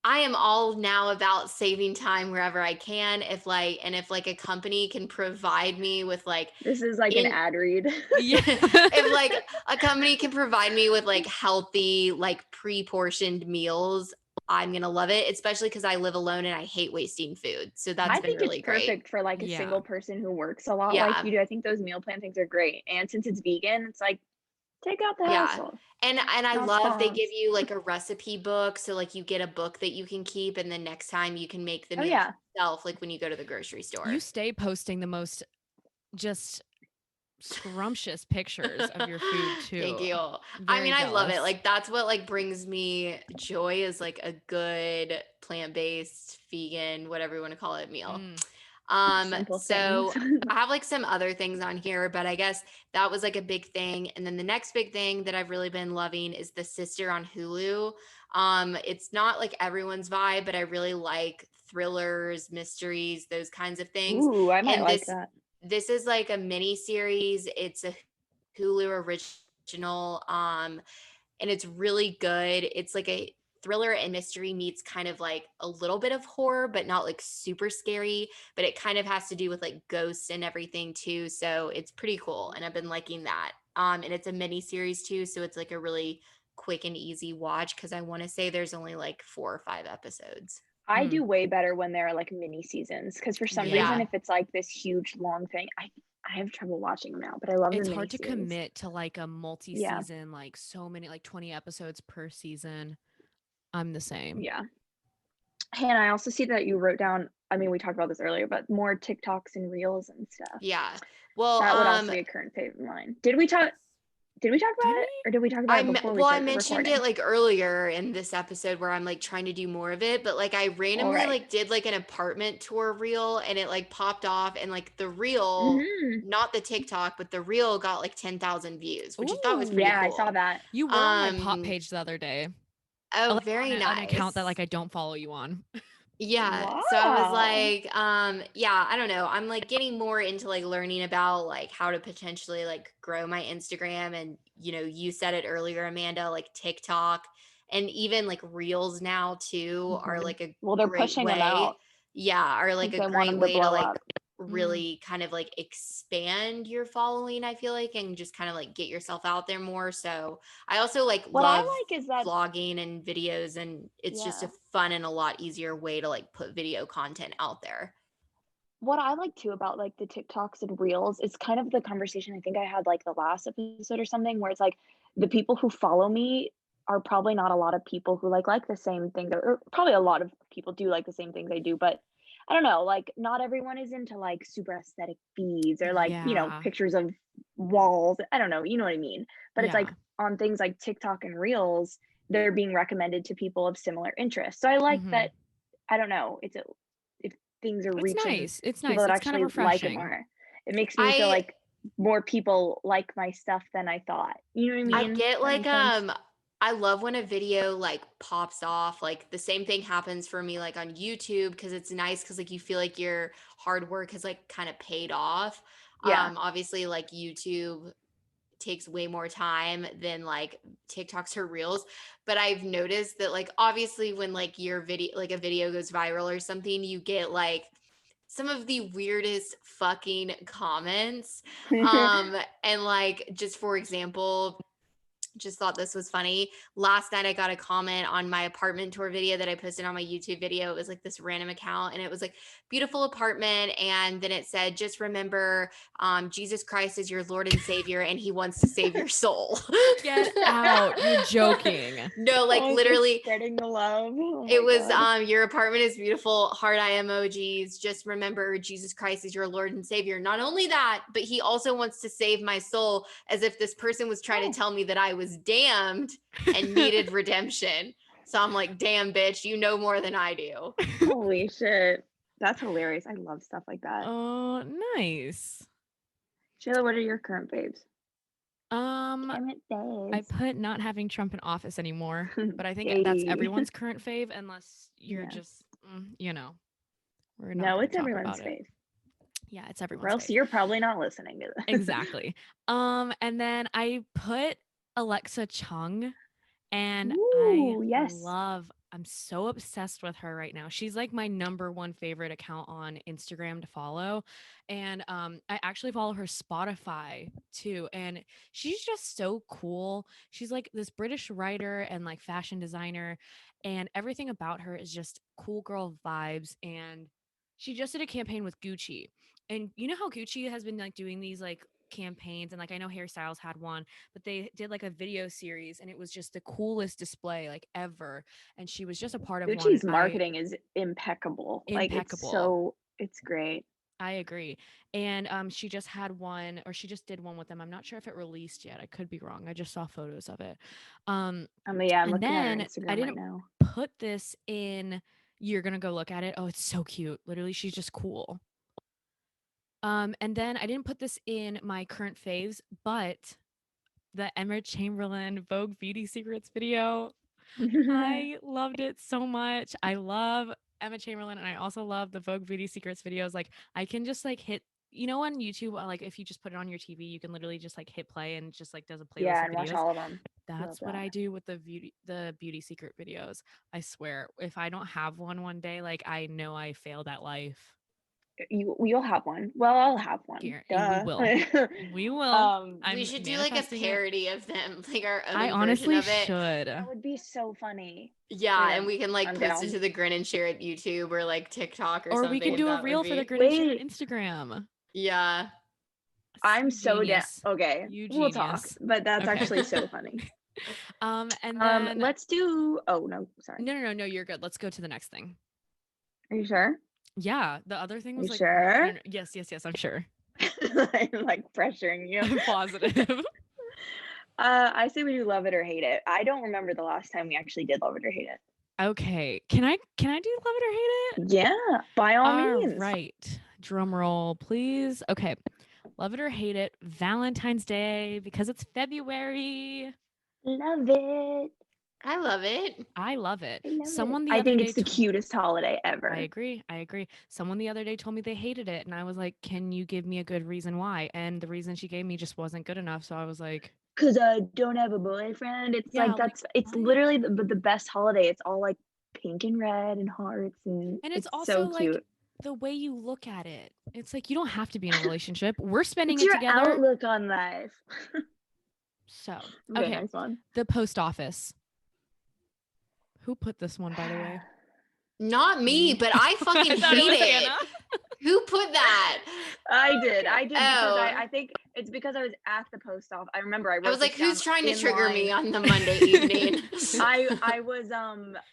I am all now about saving time wherever I can. If like a company can provide me with like This is like an in ad read. Yeah. if like a company can provide me with like healthy, like pre-portioned meals, I'm gonna love it, especially because I live alone and I hate wasting food. So that's I been think it's really great. perfect for like a Yeah. single person who works a lot like Yeah. you do. I think those meal plan things are great. And since it's vegan, it's like take out the Yeah. hassle. And I Not love they give spawns. you like a recipe book. So like you get a book that you can keep and the next time you can make the Oh meal yeah. yourself, like when you go to the grocery You store. stay posting the most just scrumptious pictures of your food Thank too. you. I Very mean, I love it. jealous. Like that's what like brings me joy is like a good plant-based, vegan, whatever you want to call it, meal. Mm. Simple So things. I have like some other things on here, but I guess that was like a big thing. And then the next big thing that I've really been loving is The Sister on Hulu. It's not like everyone's vibe, but I really like thrillers, mysteries, those kinds of things. Ooh, I might And like that. this is like a mini series. It's a Hulu original. And it's really good. It's like a thriller and mystery meets kind of like a little bit of horror, but not like super scary. But it kind of has to do with like ghosts and everything too. So it's pretty cool. And I've been liking that. And it's a mini series too. So it's like a really quick and easy watch because I want to say there's only like 4 or 5 episodes. I Mm. do way better when there are like mini seasons because for some Yeah. reason, if it's like this huge long thing, I have trouble watching them now. But I love the It's mini hard to series. commit to like a Yeah. multi-season, like so many, like 20 episodes per season. I'm the same. Yeah. Hannah, I also see that you wrote down, I mean, we talked about this earlier, but more TikToks and reels and stuff. Yeah. Well, That would also be a current favorite of mine. Did we talk Did about we? it? Or did we talk about it before we I started mentioned recording? it like earlier in this episode where I'm like trying to do more of it, but like I randomly right. like did like an apartment tour reel and it like popped off and like the reel, Mhm. not the TikTok, but the reel got like 10,000 views, which I thought was Ooh. pretty Yeah, I saw cool. that. You were on my pop page the other day. Oh, Like, very on an account that nice. like I don't follow you on. Yeah. So I was Wow. like, yeah, I don't know. I'm like getting more into like learning about like how to potentially like grow my Instagram. And, you know, you said it earlier, Amanda, like TikTok and even like Reels now too are Mhm. like a Well, they're great pushing them way. out Yeah, are like because a they want great them to way to blow like up. really kind of like expand your following, I feel like, and just kind of like get yourself out there more. So I also like What I love like is that, vlogging and videos, and it's just yeah. a fun and a lot easier way to like put video content out there. What I like too about like the TikToks and reels is kind of the conversation I think I had like the last episode or something where it's like the people who follow me are probably not a lot of people who like the same thing or probably a lot of people do like the same things I do, but I don't know, like not everyone is into like super aesthetic feeds or like, Yeah. pictures of walls. I don't know, you know what I mean? But it's like Yeah. on things like TikTok and reels, they're being recommended to people of similar interests. So I like Mm-hmm. that. I don't know. If things are It's reaching nice. It's people nice. that It's kind of actually like it refreshing. more. It makes me feel I like more people like my stuff than I thought. You know what I Yeah. I mean? get That like makes sense? I love when a video like pops off. Like the same thing happens for me like on YouTube because it's nice because like you feel like your hard work has like kind of paid off. Yeah. Obviously like YouTube takes way more time than like TikToks or Reels. But I've noticed that like obviously when like your video like a video goes viral or something, you get like some of the weirdest fucking comments. And like just for example, just thought this was funny. Last night I got a comment on my apartment tour video that I posted on my YouTube video. It was like this random account and it was like beautiful apartment. And then it said, just remember, Jesus Christ is your Lord and Savior and he wants to save your soul. Get out. You're joking. No, like Oh, just literally spreading the love. Oh it my was God. your apartment is beautiful, heart eye emojis. Just remember Jesus Christ is your Lord and Savior. Not only that, but he also wants to save my soul, as if this person was trying Oh. to tell me that I was damned and needed redemption. So I'm like, damn bitch, you know more than I do. Holy shit. That's hilarious. I love stuff like that. Oh, nice. Shayla, what are your current faves? I Current faves. put not having Trump in office anymore, but I think that's Yay. everyone's current fave, unless you're Yeah. just, you know, we're not No, gonna it's talk everyone's about it. fave. Yeah, it's Or everyone's else fave. you're probably not listening to this. Exactly. And then I put Alexa Chung, and Ooh, yes. I'm so obsessed with her right now. She's like my number one favorite account on Instagram to follow. And I actually follow her Spotify too. And she's just so cool. She's like this British writer and like fashion designer, and everything about her is just cool girl vibes. And she just did a campaign with Gucci. And you know how Gucci has been like doing these like campaigns, and like I know Harry Styles had one, but they did like a video series and it was just the coolest display like ever, and she was just a part of one, Gucci's and marketing is impeccable. Like impeccable. it's great. I agree. And she just had one, or she just did one with them. I'm not sure if it released yet. I could be wrong. I just saw photos of it. Yeah, I'm And looking at her then I Instagram right didn't now. put this in. You're gonna go look at it. Oh, it's so cute. Literally, she's just cool. And then I didn't put this in my current faves, but the Emma Chamberlain Vogue Beauty Secrets video, I loved it so much. I love Emma Chamberlain, and I also love the Vogue Beauty Secrets videos. Like I can just like hit, on YouTube, like if you just put it on your TV, you can literally just like hit play and it just like does a playlist Yeah, of and watch videos. all of them. That's what I do with the beauty secret videos. I swear, if I don't have one day, like I know I failed at life. You'll have one. Well, I'll have one. We Duh. will. We will. We should do like a parody of them, like our own I version honestly of it. should. That would be so funny. Yeah, and we can like I'm post down. it to the Grin and Share it YouTube or like TikTok or something. Or we can do a That would reel for the be- Grin and Share Wait. Instagram. Yeah. I'm so down. Genius. Okay, You we'll talk, genius. but that's Okay. actually so funny. And then let's do. Oh no, sorry. no, you're good. Let's go to the next thing. Are you sure? Yeah, the other thing Are was you like, sure? no, yes, I'm sure. I'm like pressuring you. I'm positive. I say we do love it or hate it. I don't remember the last time we actually did love it or hate it. Okay, can I do love it or hate it? Yeah, by all means. Right. Drum roll, please. Okay. Love it or hate it, Valentine's Day, because it's February. Love it. I love it. I love it. I love Someone it. the I other think day it's the cutest holiday ever. I agree. Someone the other day told me they hated it, and I was like, "Can you give me a good reason why?" And the reason she gave me just wasn't good enough. So I was like, "Cause I don't have a boyfriend." It's Yeah, like it's what? literally the best holiday. It's all like pink and red and hearts, and and it's so also cute. like the way you look at it. It's like you don't have to be in a relationship. We're spending It's it your together. outlook on life. So Okay, okay, nice one. the post office. Who put this one, by the way? Not me, but I fucking I thought it was hate it. Hannah. Who put that? I did because Oh. I think it's because I was at the post office. I remember I wrote I was like, this down who's trying to in trigger me line. on the Monday evening? I was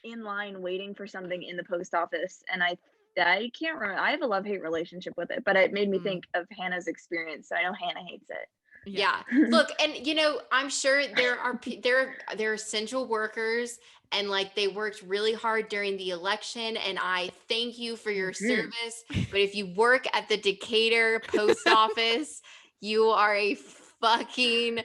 in line waiting for something in the post office, and I can't remember. I have a love-hate relationship with it, but it made me think of Hannah's experience. So I know Hannah hates it. Yeah. Look, and I'm sure there are essential workers, and like they worked really hard during the election, and I thank you for your service. But if you work at the Decatur post office, you are a fucking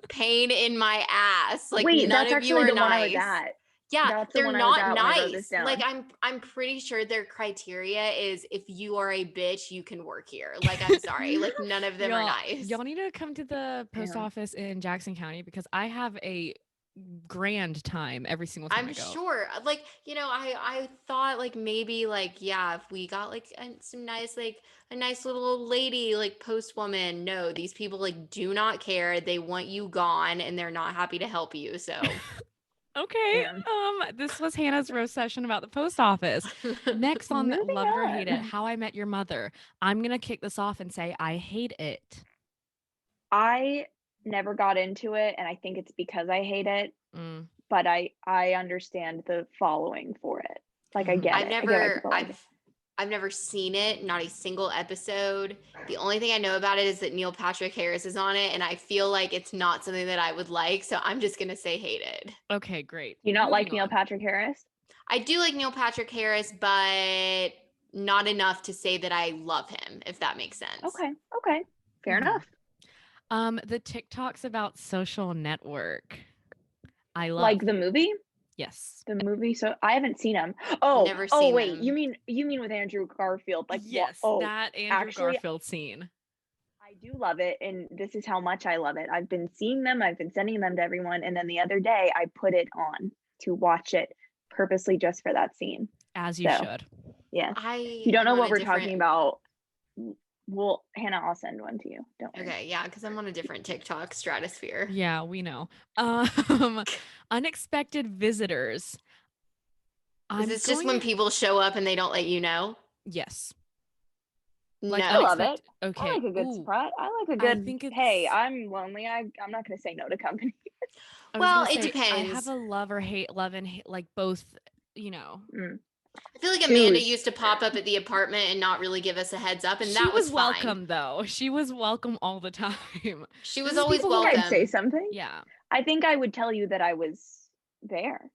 pain in my ass. Like, wait, none that's of you actually are the one I nice. was at. Yeah, That's the they're one I was not at when I wrote this nice. down. Like I'm pretty sure their criteria is if you are a bitch, you can work here. Like I'm sorry, like none of them are nice. Y'all need to come to the post office in Jackson County, because I have a grand time every single time I'm I go. sure. Like, I thought like maybe like, yeah, if we got like some nice, like a nice little old lady, like post woman. No, these people like do not care. They want you gone and they're not happy to help you. So Okay. Yeah. This was Hannah's roast session about the post office. Next on Moving Love It or Hate It, on. How I Met Your Mother. I'm going to kick this off and say I hate it. I never got into it, and I think it's because I hate it, Mm. but I understand the following for it. Like, I Mhm. get it. I get why people like it. I've never seen it, not a single episode. The only thing I know about it is that Neil Patrick Harris is on it, and I feel like it's not something that I would like, so I'm just gonna say hated. Okay, great. Do you not like Moving Neil on. Patrick Harris? I do like Neil Patrick Harris, but not enough to say that I love him, if that makes sense. Okay. Fair Mhm. enough. The TikToks about Social Network. I love. Like the movie? Yes. The movie, so I haven't seen him. Oh, Never seen wait, them. you mean with Andrew Garfield? Like, Yes, oh, that Andrew actually, Garfield scene. I do love it, and this is how much I love it. I've been seeing them, I've been sending them to everyone, and then the other day I put it on to watch it purposely just for that scene. As you So, should. yes. I If you don't know am on what a we're different- talking about, well, Hannah, I'll send one to you. Don't worry. Okay, yeah, because I'm on a different TikTok stratosphere. Yeah, we know. Unexpected visitors. Is this just when people show up and they don't let you know? Yes. Like, I love it. Okay. I like a good Ooh, surprise. I like a I good, think hey, it's- I'm lonely. I'm not going to say no to company. I was Well, gonna it say, depends. I have a love and hate, like both, I feel like Amanda Choose. used to pop up at the apartment and not really give us a heads up, and she that was fine. welcome though. She was welcome all the time. She was This is always people who- I think I'd say welcome. something. Yeah. I think I would tell you that I was there.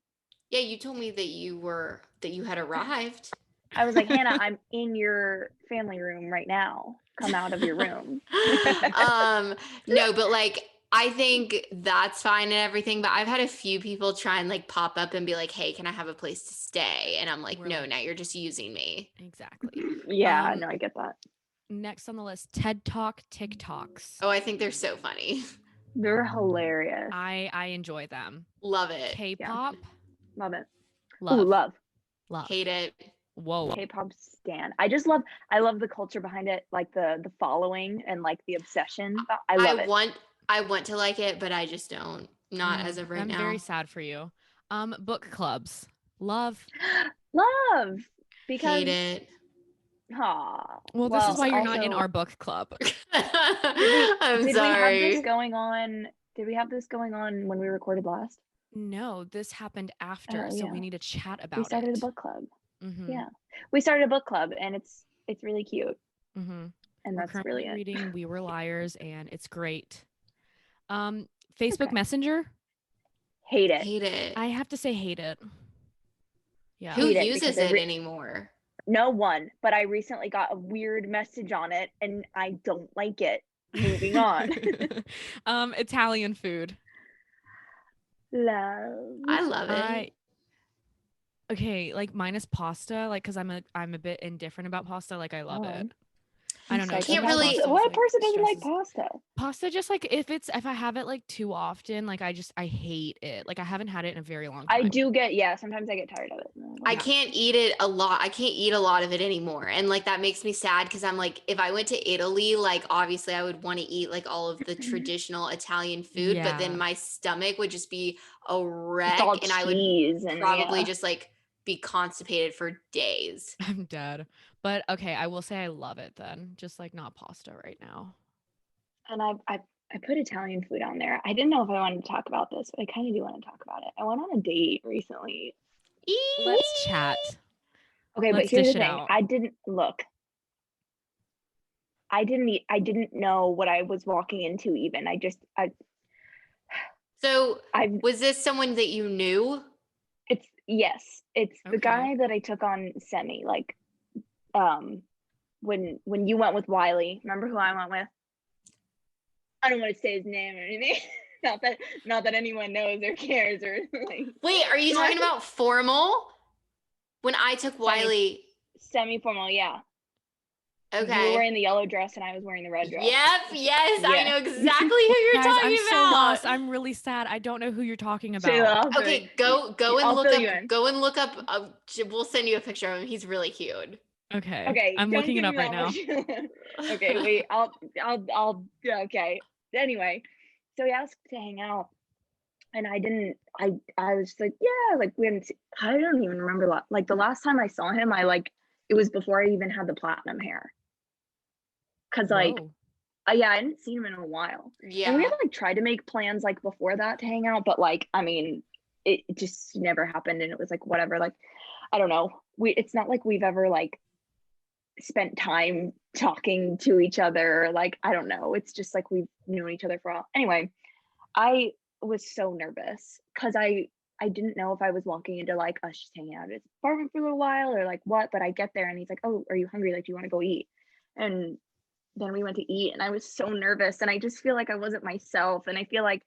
Yeah, you told me that you had arrived. I was like, Hannah, I'm in your family room right now. Come out of your room. No, but like I think that's fine and everything, but I've had a few people try and like pop up and be like, "Hey, can I have a place to stay?" And I'm like, We're "No, like- now you're just using me." Exactly. Yeah, no, I get that. Next on the list, TED Talk TikToks. Oh, I think they're so funny. They're hilarious. I enjoy them. Love it. K-pop. Love it. Love. Ooh, love. Hate it. Whoa. K-pop stan. I love the culture behind it, like the following and like the obsession. I love it. I want to like it, but I just don't. Not as of right I'm now. very sad for you. Book clubs. Love. Love. Because Hate it. Aw. Well, this is why you're not in also, our book club. I'm did sorry. we have this going on? Did we have this going on when we recorded last? No, this happened after, Oh, so yeah. we need to chat about We started it. a book club. Mhm. Yeah, we started a book club, and it's really cute, Mhm. and We're that's currently really it. reading We Were Liars, and it's great. Facebook Okay. Messenger. Hate it. Hate it. I have to say hate it. Yeah. Who hate it uses because it anymore? No one, but I recently got a weird message on it, and I don't like it. Moving on. Italian food. Love. I love it. Okay, like minus pasta, like because I'm a bit indifferent about pasta. Like I love Oh. it. I don't know. Like, Can't too much really- pasta is, What like, person doesn't like stresses- pasta? Pasta? Just like if I have it like too often, like I hate it. Like I haven't had it in a very long time. I do get sometimes I get tired of it. I Yeah. can't eat it a lot. I can't eat a lot of it anymore. And like that makes me sad because I'm like, if I went to Italy, like obviously I would want to eat like all of the traditional Italian food, but then Yeah. my stomach would just be a It's wreck all and I would cheese and probably yeah. just like be constipated for days. I'm dead. But okay, I will say I love it then. Just like not pasta right now. And I put Italian food on there. I didn't know if I wanted to talk about this, but I kind of do want to talk about it. I went on a date recently. Let's chat. Okay, Let's but here's dish the it thing. out. I didn't know what I was walking into even. So I was this someone that you knew? It's the Okay. guy that I took on semi, like when you went with Wiley. Remember who I went with? I don't want to say his name or anything. not that anyone knows or cares or like Wait, are you talking about formal? When I took Wiley. semi-formal, yeah. You were Okay. wearing the yellow dress and I was wearing the red dress. Yep. Yes. I Yeah. know Yeah. exactly who you're Guys, talking I'm so about. lost. I'm really sad. I don't know who you're talking about. Shayla, Okay, go and I'll look fill up. you in. Go and look up. We'll send you a picture of him. He's really cute. Okay. Okay, I'm don't looking give it me up right that now. much. Okay, wait. Yeah, okay. Anyway, so he asked to hang out, and I didn't. I was like, yeah, like we haven't. I don't even remember like the last time I saw him. It was before I even had the platinum hair. Cause like, Whoa. yeah, I hadn't seen him in a while, and we had Yeah. like tried to make plans like before that to hang out, but like, I mean, it just never happened, and it was like whatever. Like, I don't know. It's not like we've ever like spent time talking to each other. Like, I don't know. It's just like we've known each other for a while. Anyway, I was so nervous because I didn't know if I was walking into like us just hanging out at his apartment for a little while or like what. But I get there and he's like, "Oh, are you hungry? Like, do you want to go eat?" And then we went to eat, and I was so nervous, and I just feel like I wasn't myself, and I feel like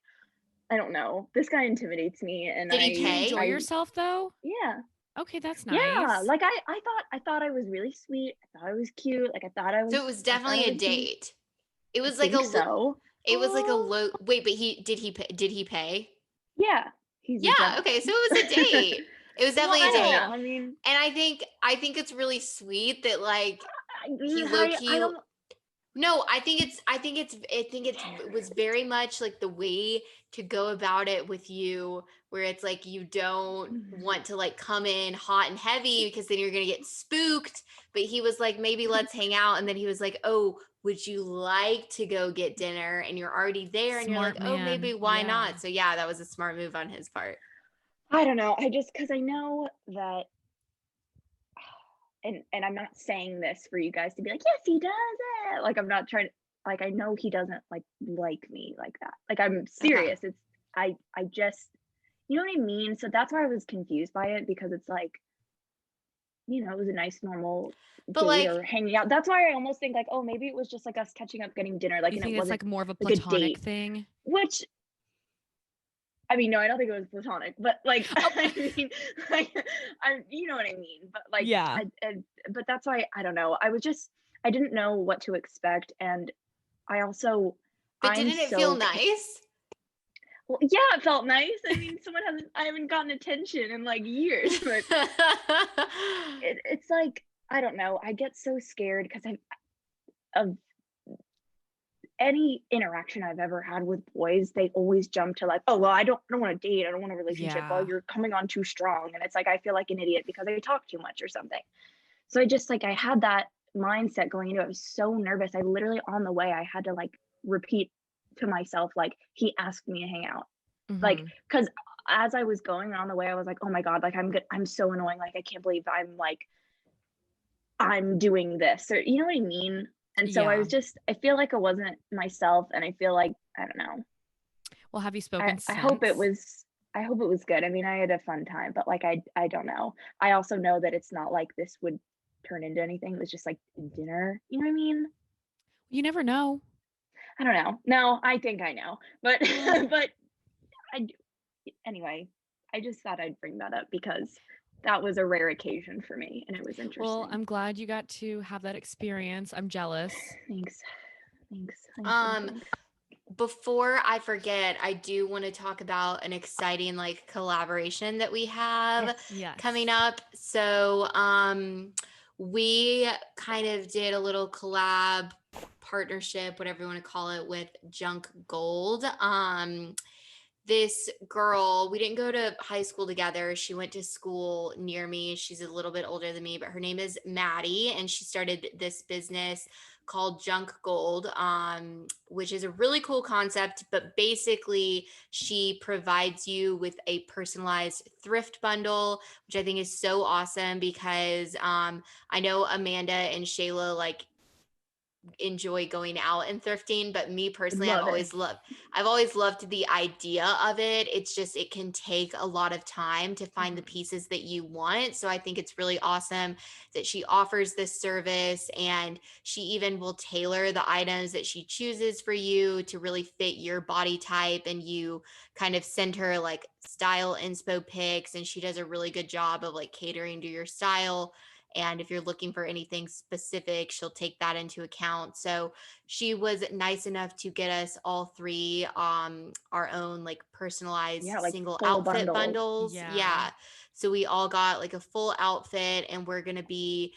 I don't know. This guy intimidates me, and Did he Did you pay? enjoy yourself though? yeah. Okay, that's Yeah, nice. like I thought I was really sweet. I thought I was cute. Like So it was definitely a date. It I was like think so. it was like a low. Wait, but did he pay? Yeah, he's a Yeah. gentleman. Okay, so it was a date. It was Well, definitely I a don't date. know. I mean, And I think it's really sweet that like he low I key. don't. No, it was very much like the way to go about it with you, where it's like you don't want to like come in hot and heavy because then you're gonna get spooked. But he was like, maybe let's hang out, and then he was like, oh, would you like to go get dinner? And you're already there, and you're Smart like, oh, man. maybe why Yeah. not? So yeah, that was a smart move on his part. I don't know. I just because I know that, and I'm not saying this for you guys to be like, yes, he does it. Like I'm not trying to. Like I know he doesn't like me like that. Like I'm serious. It's I just you know what I mean. So that's why I was confused by it because it's like it was a nice normal But date like, or hanging out. That's why I almost think like, oh, maybe it was just like us catching up, getting dinner, like, You and it think it's wasn't like more of a like a platonic date. thing? Which, I mean, no, I don't think it was platonic, but like, I mean, like, you know what I mean. But like, Yeah. but that's why I don't know. I didn't know what to expect, and I also, but didn't it feel nice? well, yeah, it felt nice. I mean, I haven't gotten attention in like years, but it's like I don't know. I get so scared because of any interaction I've ever had with boys, they always jump to like, oh well, I don't want to date, I don't want a relationship. Yeah. Well, you're coming on too strong, and it's like I feel like an idiot because I talk too much or something. So I just like I had that mindset going into it. I was so nervous. I literally on the way I had to like repeat to myself like he asked me to hang out, like Mhm. because as I was going on the way, I was like, oh my god, like I'm so annoying. Like I can't believe I'm doing this, or you know what I mean. And so Yeah. I feel like I wasn't myself, and I feel like I don't know. Well, have you spoken I hope it since? was good. I mean, I had a fun time, but like I don't know. I also know that it's not like this would turn into anything. It was just like dinner. You know what I mean? You never know. I don't know. No, I think I know. But Well, but I anyway, I just thought I'd bring that up because that was a rare occasion for me and it was interesting. well, I'm glad you got to have that experience. I'm jealous. Thanks. Um, Before I forget, I do want to talk about an exciting like collaboration that we have Yes. coming up. So, we kind of did a little collab partnership, whatever you want to call it, with Junk Gold. This girl, we didn't go to high school together. She went to school near me. She's a little bit older than me, but her name is Maddie, and she started this business called Junk Gold, which is a really cool concept. But basically, she provides you with a personalized thrift bundle, which I think is so awesome because I know Amanda and Shayla like enjoy going out and thrifting, but me personally, I've always loved the idea of it. It's just it can take a lot of time to find the pieces that you want. So I think it's really awesome that she offers this service, and she even will tailor the items that she chooses for you to really fit your body type, and you kind of send her like style inspo pics, and she does a really good job of like catering to your style. And if you're looking for anything specific, she'll take that into account. So she was nice enough to get us all three our own like personalized Yeah, like single full outfit bundles. bundles. Yeah. So we all got like a full outfit, and we're going to be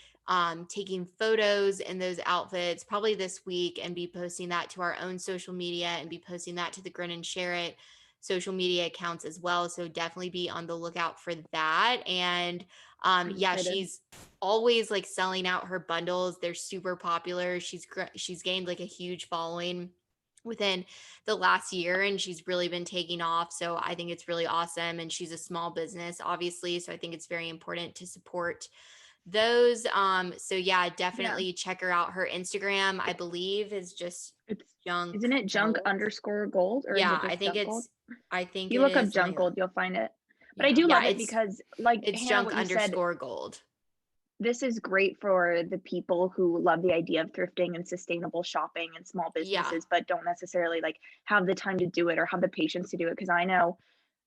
taking photos in those outfits probably this week and be posting that to our own social media and be posting that to the Grin and Share It social media accounts as well. So definitely be on the lookout for that. And yeah, Excited. she's always like selling out her bundles. They're super popular. She's gained like a huge following within the last year, and she's really been taking off. So I think it's really awesome. And she's a small business, obviously. So I think it's very important to support those. So yeah, definitely check her out. Her Instagram, I believe, is just It's junk. Isn't it junk gold. underscore gold, or Yeah, is it I just think junk gold? I think You it look up is junk something gold, you'll find it. But I do Yeah, love it it's- because, like it's Hannah, junk what you said, underscore gold. this is great for the people who love the idea of thrifting and sustainable shopping and small Yeah. businesses, but don't necessarily like have the time to do it or have the patience to do it. Because I know,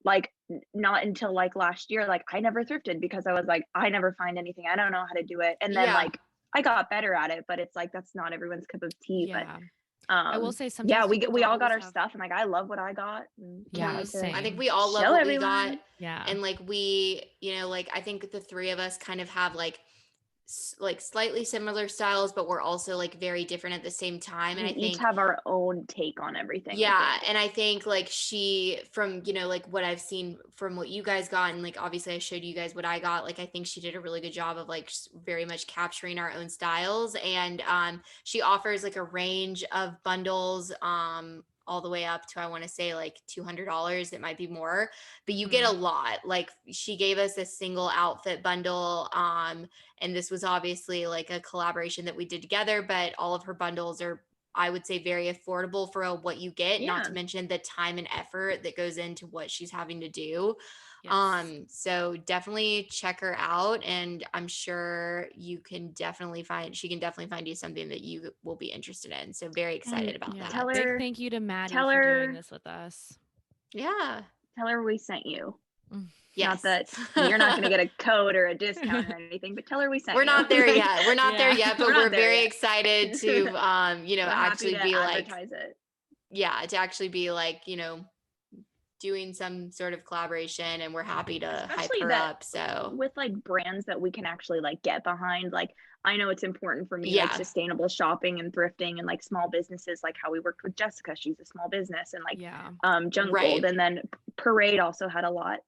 like, not until like last year, like I never thrifted because I was like, I never find anything. I don't know how to do it. And then Yeah. like I got better at it, but it's like that's not everyone's cup of tea. But I will say sometimes yeah, we people all don't got our always have- stuff, and like I love what I got. And Yeah, like to same. I think we all love show what everyone. we got. Yeah. And like we, you know, like I think the three of us kind of have like slightly similar styles, but we're also like very different at the same time. And We I think each have our own take on everything. I yeah, think. and I think like she, from you know, like what I've seen from what you guys got, and like obviously I showed you guys what I got, like I think she did a really good job of like very much capturing our own styles. And she offers like a range of bundles all the way up to, I want to say, like $200. It might be more, but you get a lot. Like she gave us a single outfit bundle, and this was obviously like a collaboration that we did together, but all of her bundles are, I would say, very affordable for what you get, not to mention the time and effort that goes into what she's having to do. Yes. So definitely check her out, and I'm sure she can definitely find you something that you will be interested in. So very excited about that. Tell her, big thank you to Maddie tell for her- doing this with us. Yeah. Tell her we sent you. Yes. Not that you're not going to get a code or a discount or anything, but tell her we sent you. We're not there yet. We're not there yet, but We're not we're there very yet. excited to, you know, We're actually happy to be like, advertise it. yeah, to actually be like, you know, doing some sort of collaboration, and we're happy to Especially hype her that up. So with like brands that we can actually like get behind, like I know it's important for me, Yeah. like sustainable shopping and thrifting and like small businesses, like how we worked with Jessica, she's a small business, and like Junk Right. Gold, and then Parade also had a lot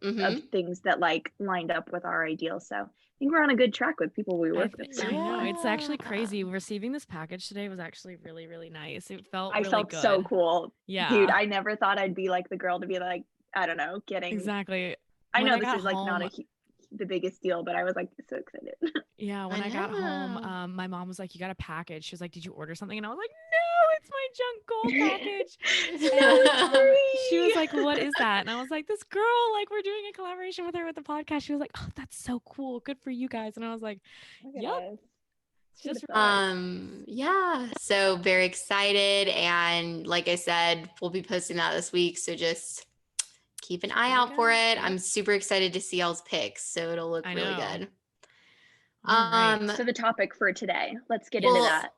Mhm. of things that like lined up with our ideals. So I think we're on a good track with people we work with. I know, it's actually crazy. Receiving this package today was actually really, really nice. It felt I really felt good. so cool. Yeah. Dude, I never thought I'd be like the girl to be like, I don't know, getting Exactly. I When know I this got is like not home- the biggest deal, but I was like so excited. Yeah, when I got know. home, my mom was like, "You got a package." She was like, "Did you order something?" And I was like, "No, it's my junk gold package." She was like, "What is that?" And I was like, "This girl, like, we're doing a collaboration with her with the podcast." She was like, "Oh, that's so cool. Good for you guys." And I was like, "Yep." It's just yeah, so very excited, and like I said, we'll be posting that this week, so just keep an eye out for it. I'm super excited to see y'all's picks, so it'll look really good. So the topic for today, let's get into that.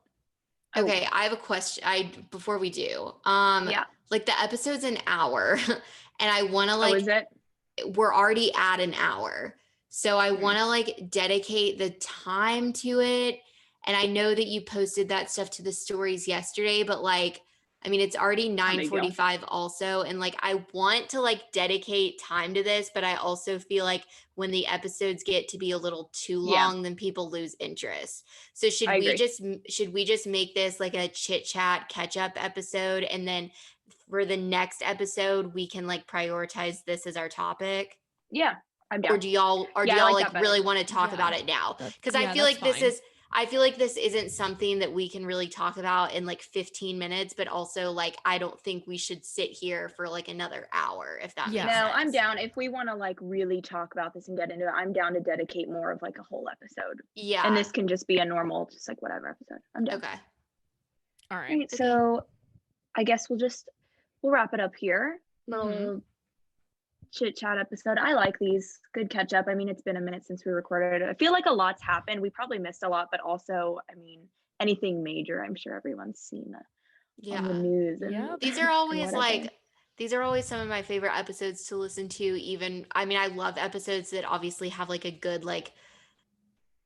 Okay, I have a question. Before we do, yeah, like the episode's an hour, and I want to like, is it? We're already at an hour, so I want to like dedicate the time to it. And I know that you posted that stuff to the stories yesterday, but like, I mean, it's already 9:45 also. And like, I want to like dedicate time to this, but I also feel like when the episodes get to be a little too long, then people lose interest. So should we just make this like a chit chat catch up episode? And then for the next episode, we can like prioritize this as our topic. Yeah. I'm down. Or do y'all like really want to talk about it now? Because I feel like I feel like this isn't something that we can really talk about in like 15 minutes, but also like, I don't think we should sit here for like another hour, if that makes sense. No, I'm down. If we want to like really talk about this and get into it, I'm down to dedicate more of like a whole episode. Yeah. And this can just be a normal, just like whatever episode. I'm down. Okay. All right. So I guess we'll wrap it up here. Little chit chat episode. I like these. Good catch up. I mean, it's been a minute since we recorded. I feel like a lot's happened. We probably missed a lot, but also, I mean, anything major, I'm sure everyone's seen on the news. And, Yep. These are always these are always some of my favorite episodes to listen to. Even, I mean, I love episodes that obviously have like a good, like,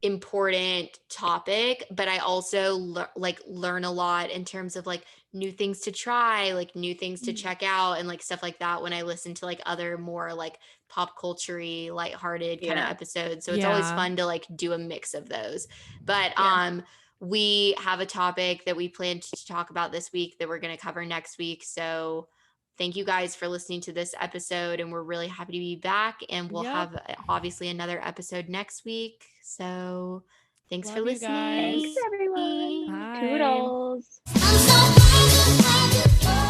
important topic, but I also learn a lot in terms of like new things to try, like new things to check out, and like stuff like that when I listen to like other more like pop culture-y, lighthearted kind of episodes. So it's always fun to like do a mix of those. But we have a topic that we plan to talk about this week that we're going to cover next week. So thank you guys for listening to this episode, and we're really happy to be back, and we'll have obviously another episode next week. So thanks for listening. Thanks everyone. Bye. Toodles. I'm so